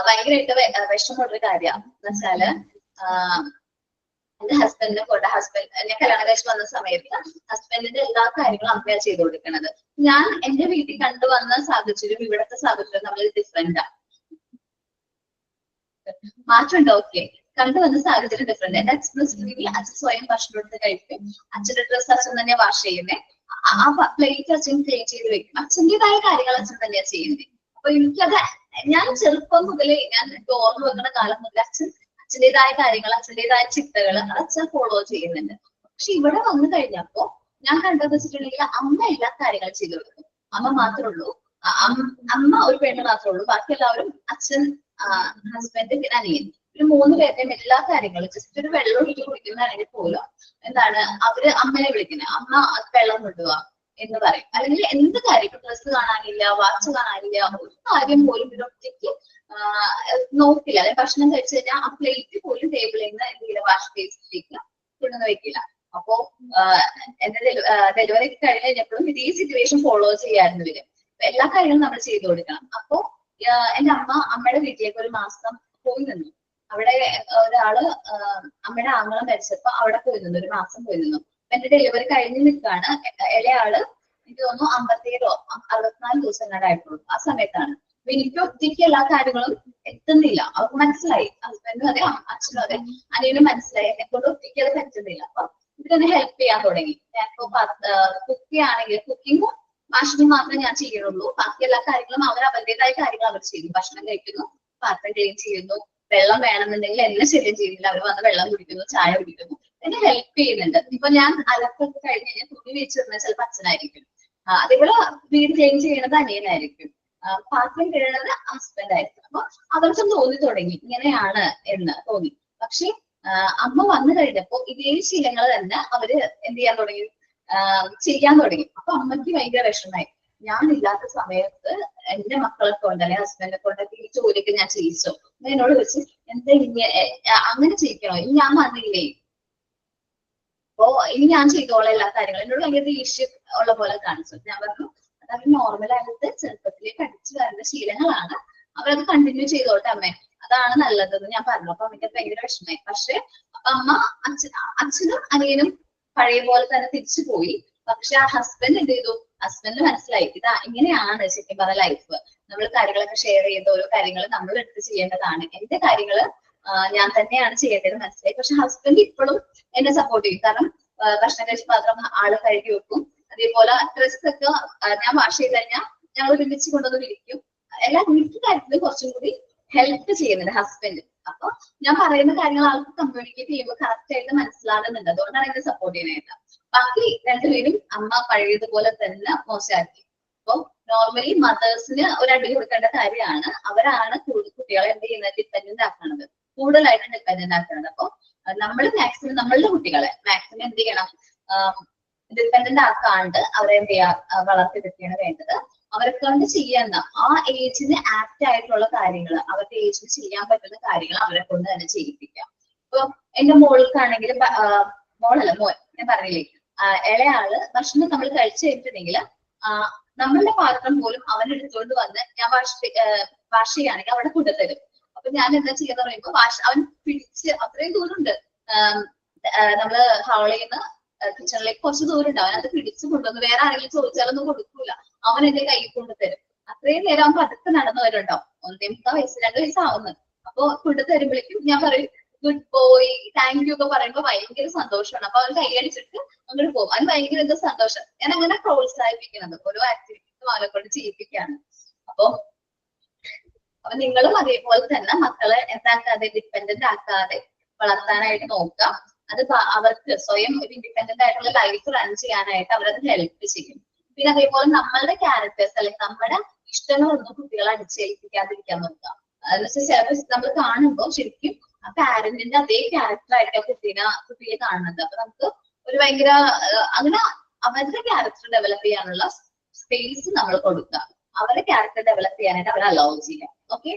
Speaker 1: ഭയങ്കരമായിട്ട് വിഷമമുള്ളൊരു കാര്യമാണ് എന്ന് വെച്ചാല്, എന്റെ ഹസ്ബൻഡിനെ കൊണ്ട് എന്നെ കല്യാണം കഴിച്ച് വന്ന സമയത്ത് ഹസ്ബൻഡിന്റെ എല്ലാ കാര്യങ്ങളും അമ്മയാണ് ചെയ്തു കൊടുക്കുന്നത്. ഞാൻ എന്റെ വീട്ടിൽ കണ്ടുവന്ന സാഹചര്യം ഇവിടുത്തെ സാഹചര്യം നമ്മൾ ഡിഫറെന്റാ, മാറ്റമുണ്ടോ? ഓക്കെ, കണ്ടുവന്ന സാഹചര്യം ഡിഫറെന്റ്. എന്റെ അച്ഛൻ സ്വയം ഭക്ഷണം എടുത്ത് കഴിക്കും, അച്ഛന്റെ ഡ്രസ്സ് അച്ഛൻ തന്നെ വാഷ് ചെയ്യുന്നേ, ആ പ്ലേറ്റ് അച്ഛൻ ക്ലീൻ ചെയ്ത് വെക്കും, അച്ഛൻ്റെതായ കാര്യങ്ങൾ അച്ഛൻ തന്നെയാണ് ചെയ്യുന്നത്. അപ്പൊ എനിക്കത് ഞാൻ ചെറുപ്പം മുതലേ ഞാൻ ഓർമ്മ വെക്കുന്ന കാലം മുതൽ അച്ഛൻ്റെതായ കാര്യങ്ങൾ, അച്ഛൻ്റെതായ ചിട്ടകൾ അത് അച്ഛൻ ഫോളോ ചെയ്യുന്നുണ്ട്. പക്ഷെ ഇവിടെ വന്നു കഴിഞ്ഞപ്പോ ഞാൻ കണ്ടത് വെച്ചിട്ടുണ്ടെങ്കിൽ അമ്മ എല്ലാ കാര്യങ്ങളും ചെയ്തു കൊടുക്കും. അമ്മ മാത്രമേ ഉള്ളൂ, അമ്മ ഒരു പെണ്ണ് മാത്രമേ ഉള്ളൂ, ബാക്കി എല്ലാവരും അച്ഛൻ, ഹസ്ബൻഡ്, പിന്നെ അനിയൻ, ഒരു 3 പേരുടെയും എല്ലാ കാര്യങ്ങളും, ജസ്റ്റ് ഒരു വെള്ളം ഒഴിച്ച് കുടിക്കുന്നതാണെങ്കിൽ പോലും എന്താണ് അവര് അമ്മയെ വിളിക്കുന്നത്, അമ്മ വെള്ളം കൊണ്ടുപോവാ എന്ന് പറയും. അല്ലെങ്കിൽ എന്ത് കാര്യം, ഡ്രസ്സ് കാണാനില്ല, വാച്ച് കാണാനില്ല, ഒരു കാര്യം പോലും ഇതൊറ്റയ്ക്ക് നോക്കില്ല. അല്ലെങ്കിൽ ഭക്ഷണം കഴിച്ചു കഴിഞ്ഞാൽ ആ പ്ലേറ്റ് പോലും ടേബിളിൽ നിന്ന് എന്തെങ്കിലും വാഷ് ബേസിലേക്ക് കൊണ്ടുവന്ന് വെക്കില്ല. അപ്പോ എന്റെ ഡെലിവറി കഴിഞ്ഞ് കഴിഞ്ഞപ്പോഴും ഇതേ സിറ്റുവേഷൻ ഫോളോ ചെയ്യാറുണ്ട് ഇവര്. എല്ലാ കാര്യങ്ങളും നമ്മൾ ചെയ്തു കൊടുക്കണം. അപ്പോ എന്റെ അമ്മയുടെ വീട്ടിലേക്ക് ഒരു മാസം പോയി നിന്നു. അവിടെ ഒരാള് അമ്മയുടെ ആങ്ങളെ മരിച്ചപ്പോ അവിടെ പോയി നിന്നു, ഒരു മാസം പോയി നിന്നു. എന്റെ ഡെലിവറി കഴിഞ്ഞ് നിൽക്കാണ്. ഇളയാള് എനിക്ക് തോന്നുന്നു 57 or 64 ദിവസം ആയിട്ടുള്ളൂ. ആ സമയത്താണ്. അപ്പൊ എനിക്ക് ഒറ്റയ്ക്ക് എല്ലാ കാര്യങ്ങളും എത്തുന്നില്ല. അവർക്ക് മനസ്സിലായി, ഹസ്ബൻഡും അതെ അച്ഛനും അതെ അനിയനും മനസ്സിലായി, എന്നെ കൊണ്ട് ഒറ്റയ്ക്ക് അത് പറ്റുന്നില്ല. അപ്പൊ ഇവരെന്നെ ഹെൽപ്പ് ചെയ്യാൻ തുടങ്ങി. ഞാനിപ്പോ കുക്ക് ആണെങ്കിൽ കുക്കിങ്ങും ഭക്ഷണം മാത്രമേ ഞാൻ ചെയ്യുന്നുള്ളൂ, ബാക്കി എല്ലാ കാര്യങ്ങളും അവരുടേതായ കാര്യങ്ങൾ അവർ ചെയ്യും. ഭക്ഷണം കഴിക്കുന്നു, പാത്രം ക്ലീൻ ചെയ്യുന്നു, വെള്ളം വേണമെന്നുണ്ടെങ്കിൽ എന്നെ ശല്യം ചെയ്യുന്നില്ല, അവർ വന്ന് വെള്ളം കുടിക്കുന്നു, ചായ കുടിക്കുന്നു, എന്നെ ഹെൽപ്പ് ചെയ്യുന്നുണ്ട്. ഇപ്പൊ ഞാൻ അലക്കൊക്കെ കഴിഞ്ഞ് കഴിഞ്ഞാൽ തുണി വെച്ചിരുന്നത് ചിലപ്പോൾ അച്ഛനായിരിക്കും, അതേപോലെ വീട് ക്ലീൻ ചെയ്യുന്നത് അനിയനായിരിക്കും, പാത്രം കഴുകുന്നത് ഹസ്ബൻഡ് ആയിരിക്കും. അപ്പൊ അവർക്കും തോന്നി തുടങ്ങി ഇങ്ങനെയാണ് എന്ന് തോന്നി. പക്ഷെ അമ്മ വന്നു കഴിഞ്ഞപ്പോ ഇതേ ശീലങ്ങൾ തന്നെ അവര് എന്ത് ചെയ്യാൻ തുടങ്ങി, ചെയ്യാൻ തുടങ്ങി. അപ്പൊ അമ്മയ്ക്ക് ഭയങ്കര വിഷമമായി. ഞാൻ ഇല്ലാത്ത സമയത്ത് എന്റെ മക്കളെ കൊണ്ട് അല്ലെങ്കിൽ ഹസ്ബൻഡിനെ കൊണ്ടൊക്കെ ഈ ജോലിയൊക്കെ ഞാൻ ചെയ്യിച്ചോ. എന്നോട് വെച്ച് എന്താ അങ്ങനെ ചെയ്യിക്കണോ, ഇനി ഞാൻ വന്നില്ലേ, അപ്പോ ഇനി ഞാൻ ചെയ്തോളാം എല്ലാ കാര്യങ്ങളും. എന്നോട് ഭയങ്കര ദേഷ്യം ഉള്ള പോലെ കാണിച്ചു. ഞാൻ പറഞ്ഞു അതവർ നോർമലായിട്ട് ചെറുപ്പത്തിലേ പഠിച്ചു വരുന്ന ശീലങ്ങളാണ്, അവരത് കണ്ടിന്യൂ ചെയ്തോട്ടെ അമ്മേ, അതാണ് നല്ലതെന്ന് ഞാൻ പറഞ്ഞു. അപ്പൊ അമ്മയ്ക്ക് ഭയങ്കര വിഷമമായി. പക്ഷെ അമ്മ അച്ഛനും അനിയനും പഴയ പോലെ തന്നെ തിരിച്ചു പോയി. പക്ഷെ ആ ഹസ്ബൻഡ് എന്ത് ചെയ്തു, ഹസ്ബൻഡിന് മനസ്സിലായി ഇതാ ഇങ്ങനെയാണ് ശരിക്കും പറഞ്ഞ ലൈഫ്. നമ്മൾ കാര്യങ്ങളൊക്കെ ഷെയർ ചെയ്ത ഓരോ കാര്യങ്ങൾ നമ്മൾ എടുത്ത് ചെയ്യേണ്ടതാണ്, എന്റെ കാര്യങ്ങൾ ഞാൻ തന്നെയാണ് ചെയ്യേണ്ടത് മനസ്സിലായി. പക്ഷെ ഹസ്ബൻഡ് ഇപ്പോഴും എന്നെ സപ്പോർട്ട് ചെയ്യും. കാരണം ഭക്ഷണം കഴിച്ച് മാത്രം ആള് കഴുകി വെക്കും, അതേപോലെ ഡ്രസ്സൊക്കെ ഞാൻ വാഷ് ചെയ്ത് കഴിഞ്ഞാൽ ഞങ്ങൾ ഒരുമിച്ച് കൊണ്ടുവന്ന് വിരിക്കും. എല്ലാ വീട്ടു കാര്യത്തിലും കുറച്ചും കൂടി ഹെൽപ്പ് ചെയ്യുന്നുണ്ട് ഹസ്ബൻഡ്. അപ്പൊ ഞാൻ പറയുന്ന കാര്യങ്ങൾ ആൾക്ക് കമ്മ്യൂണിക്കേറ്റ് ചെയ്യുമ്പോൾ കറക്റ്റ് ആയിട്ട് മനസ്സിലാകുന്നുണ്ട്. അതുകൊണ്ടാണ് എന്നെ സപ്പോർട്ട് ചെയ്യാനായിട്ട്. ബാക്കി രണ്ടുപേരും അമ്മ പഴയതുപോലെ തന്നെ മോശമാക്കി. അപ്പൊ നോർമലി മദേഴ്സിന് ഒരു അടി കൊടുക്കേണ്ട കാര്യമാണ്. അവരാണ് കുട്ടികളെ എന്ത് ചെയ്യുന്നത്, ഡിപ്പെൻഡന്റ് ആക്കുന്നത്, കൂടുതലായിട്ട് ഡിപ്പെൻഡന്റ് ആക്കുന്നത്. അപ്പൊ നമ്മൾ മാക്സിമം നമ്മളുടെ കുട്ടികളെ മാക്സിമം എന്ത് ചെയ്യണം, ഡിപ്പെൻഡന്റ് ആക്കാണ്ട് അവരെ എന്ത് ചെയ്യാ വളർത്തിയെടുക്കുകയാണ് വേണ്ടത്. അവരെ കൊണ്ട് ചെയ്യുന്ന ആ ഏജിന് ആപ്റ്റ് ആയിട്ടുള്ള കാര്യങ്ങൾ, അവരുടെ ഏജിന് ചെയ്യാൻ പറ്റുന്ന കാര്യങ്ങൾ അവരെ കൊണ്ട് തന്നെ ചെയ്യിപ്പിക്കാം. ഇപ്പൊ എന്റെ മോൾക്കാണെങ്കിൽ മോളല്ല മോൻ ഞാൻ പറഞ്ഞില്ലേ, ഇളയാള് ഭക്ഷണം നമ്മൾ കഴിച്ചു കഴിഞ്ഞിട്ടുണ്ടെങ്കിൽ നമ്മളുടെ പാത്രം പോലും അവൻ എടുത്തുകൊണ്ട് വന്ന് ഞാൻ വാഷ് ചെയ്യുകയാണെങ്കിൽ അവിടെ കൊണ്ടുതരും. അപ്പൊ ഞാൻ എന്താ ചെയ്യാന്ന് പറയുമ്പോ അവൻ പിടിച്ച് അത്രയും ദൂരമുണ്ട്, നമ്മള് ഹാളിൽ നിന്ന് കിച്ചണിലേക്ക് കുറച്ച് ദൂരം ഉണ്ട്, അവൻ അത് പിടിച്ച് കൊണ്ടുവന്ന് വേറെ ആരെങ്കിലും ചോദിച്ചാലൊന്നും കൊടുക്കൂല, അവൻ എന്റെ കയ്യിൽ കൊണ്ടുതരും. അത്രയും നേരം അവൻ പതുക്കെ നടന്നു വരുന്നുണ്ടോ, 1.5 വയസ്സ് 2 വയസ്സാവുന്നത്. അപ്പൊ കൊണ്ടുതരുമ്പോഴേക്കും ഞാൻ പറയും ഗുഡ് ബോയ് താങ്ക് യു ഒക്കെ പറയുമ്പോ ഭയങ്കര സന്തോഷമാണ്. അപ്പൊ അവൻ കൈയടിച്ചിട്ട് അങ്ങോട്ട് പോകും. അതിന് ഭയങ്കര എന്താ സന്തോഷം. ഞാൻ അങ്ങനെ പ്രോത്സാഹിപ്പിക്കുന്നത് ഓരോ ആക്ടിവിറ്റീസും അവനെ കൊണ്ട് ചെയ്യിപ്പിക്കുകയാണ്. അപ്പൊ നിങ്ങളും അതേപോലെ തന്നെ മക്കളെ എന്താക്കാതെ ഡിപ്പെൻഡന്റ് ആക്കാതെ വളർത്താനായിട്ട് നോക്കുക. അത് അവർക്ക് സ്വയം ഒരു ഇൻഡിപെൻഡന്റ് ആയിട്ടുള്ള ലൈഫ് റൺ ചെയ്യാനായിട്ട് അവരത് ഹെൽപ്പ് ചെയ്യും. പിന്നെ അതേപോലെ നമ്മളുടെ ക്യാരക്ടേഴ്സ് അല്ലെങ്കിൽ നമ്മുടെ ഇഷ്ടങ്ങളൊന്നും കുട്ടികളെ അടിച്ചേൽപ്പിക്കാതിരിക്കാൻ നോക്കുക. ചിലപ്പോൾ നമ്മൾ കാണുമ്പോൾ ശരിക്കും ആ പാരന്റിന്റെ അതേ ക്യാരക്ടർ ആയിട്ട് കുട്ടിയെ കാണുന്നത്. അപ്പൊ നമുക്ക് ഒരു ഭയങ്കര അങ്ങനെ അവരുടെ ക്യാരക്ടർ ഡെവലപ്പ് ചെയ്യാനുള്ള സ്പേസ് നമ്മൾ കൊടുക്കുക. അവരുടെ ക്യാരക്ടർ ഡെവലപ്പ് ചെയ്യാനായിട്ട് അവരെ അലോ ചെയ്യാം. ഓക്കെ,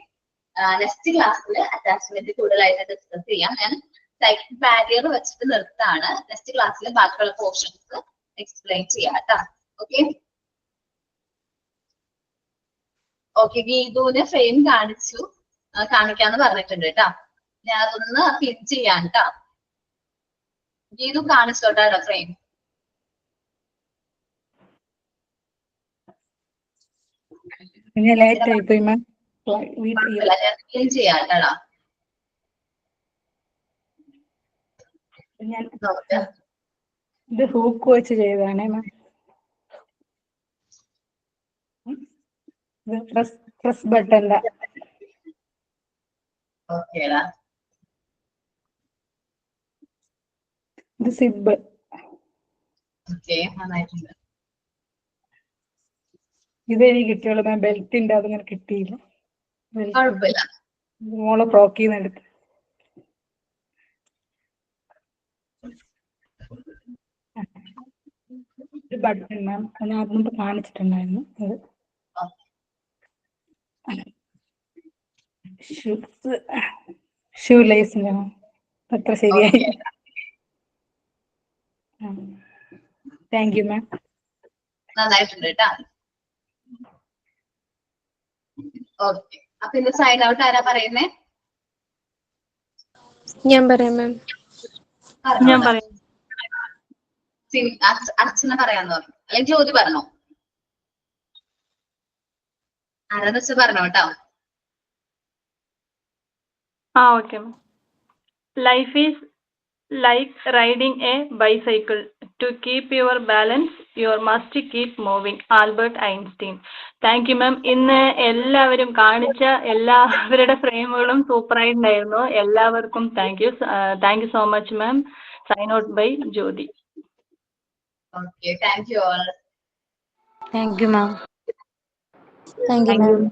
Speaker 1: നെക്സ്റ്റ് ക്ലാസ്സിൽ അറ്റാച്ച്മെന്റ് കൂടുതലായിട്ട് ഡിസ്കസ് ചെയ്യാം. ഞാൻ സൈക്കിൾ ബാരിയർ വെച്ചിട്ട് നിർത്താണ്. നെക്സ്റ്റ് ക്ലാസ്സിൽ ബാക്കിയുള്ള പോർഷൻസ് എക്സ്പ്ലെയിൻ ചെയ്യാം കേട്ടോ. ഓക്കെ ഓക്കെ, ഗീതുവിന് ഫ്രെയിം കാണിക്കാന്ന് പറഞ്ഞിട്ടുണ്ട് കേട്ടോ. ഞാൻ അതൊന്ന് പിൻ ചെയ്യാൻ കേട്ടോ. ഗീതു കാണിച്ചോട്ടോ ഫ്രെയിം. പിൻ ചെയ്യാം കേട്ടോ.
Speaker 3: ഇത് ഹൂക്ക് വെച്ച് ചെയ്തതാണേ മാം. പ്രസ് ബട്ടന്റെ ഇത് സിബ്. ഇതെനിക്ക് കിട്ടിയുള്ളൂ മാം. ബെൽറ്റിന്റെ അതിങ്ങനെ കിട്ടിയില്ല. മോളെ ഫ്രോക്കിൽ നിന്ന് എടുത്ത്. ഒരു ബട്ടൺ മാം, ഞാൻ അതിന് കാണിച്ചിട്ടുണ്ടായിരുന്നു. ഷൂ ലേസിന്റെ അത്ര ശരിയായി. താങ്ക് യു മാം.
Speaker 1: നന്നായിട്ടുണ്ട് കേട്ടോ. ഓക്കെ, അപ്പൊ ഇന്ന് സൈൻ ഔട്ട് ആരാ പറയുന്നേ?
Speaker 6: ഞാൻ പറയാം മാം.
Speaker 4: ഞാൻ പറയാം.
Speaker 1: അർച്ചന പറയാന്ന് പറഞ്ഞു, അല്ലെങ്കിൽ ജ്യോതി പറഞ്ഞോ? ആരാന്ന് വെച്ചാൽ പറഞ്ഞോ കേട്ടോ.
Speaker 4: Okay. Life is like riding a bicycle. To keep your balance, you must keep moving. Albert Einstein. Thank you, ma'am. ഇന്ന് എല്ലാവരും കാണിച്ച എല്ലാവരുടെ ഫ്രെയിമുകളും സൂപ്പർ ആയിട്ടുണ്ടായിരുന്നു. എല്ലാവർക്കും thank you so much ma'am. Sign out by Jyothi.
Speaker 1: Okay, thank you all.
Speaker 9: Thank you, ma'am.
Speaker 6: Thank you, ma'am.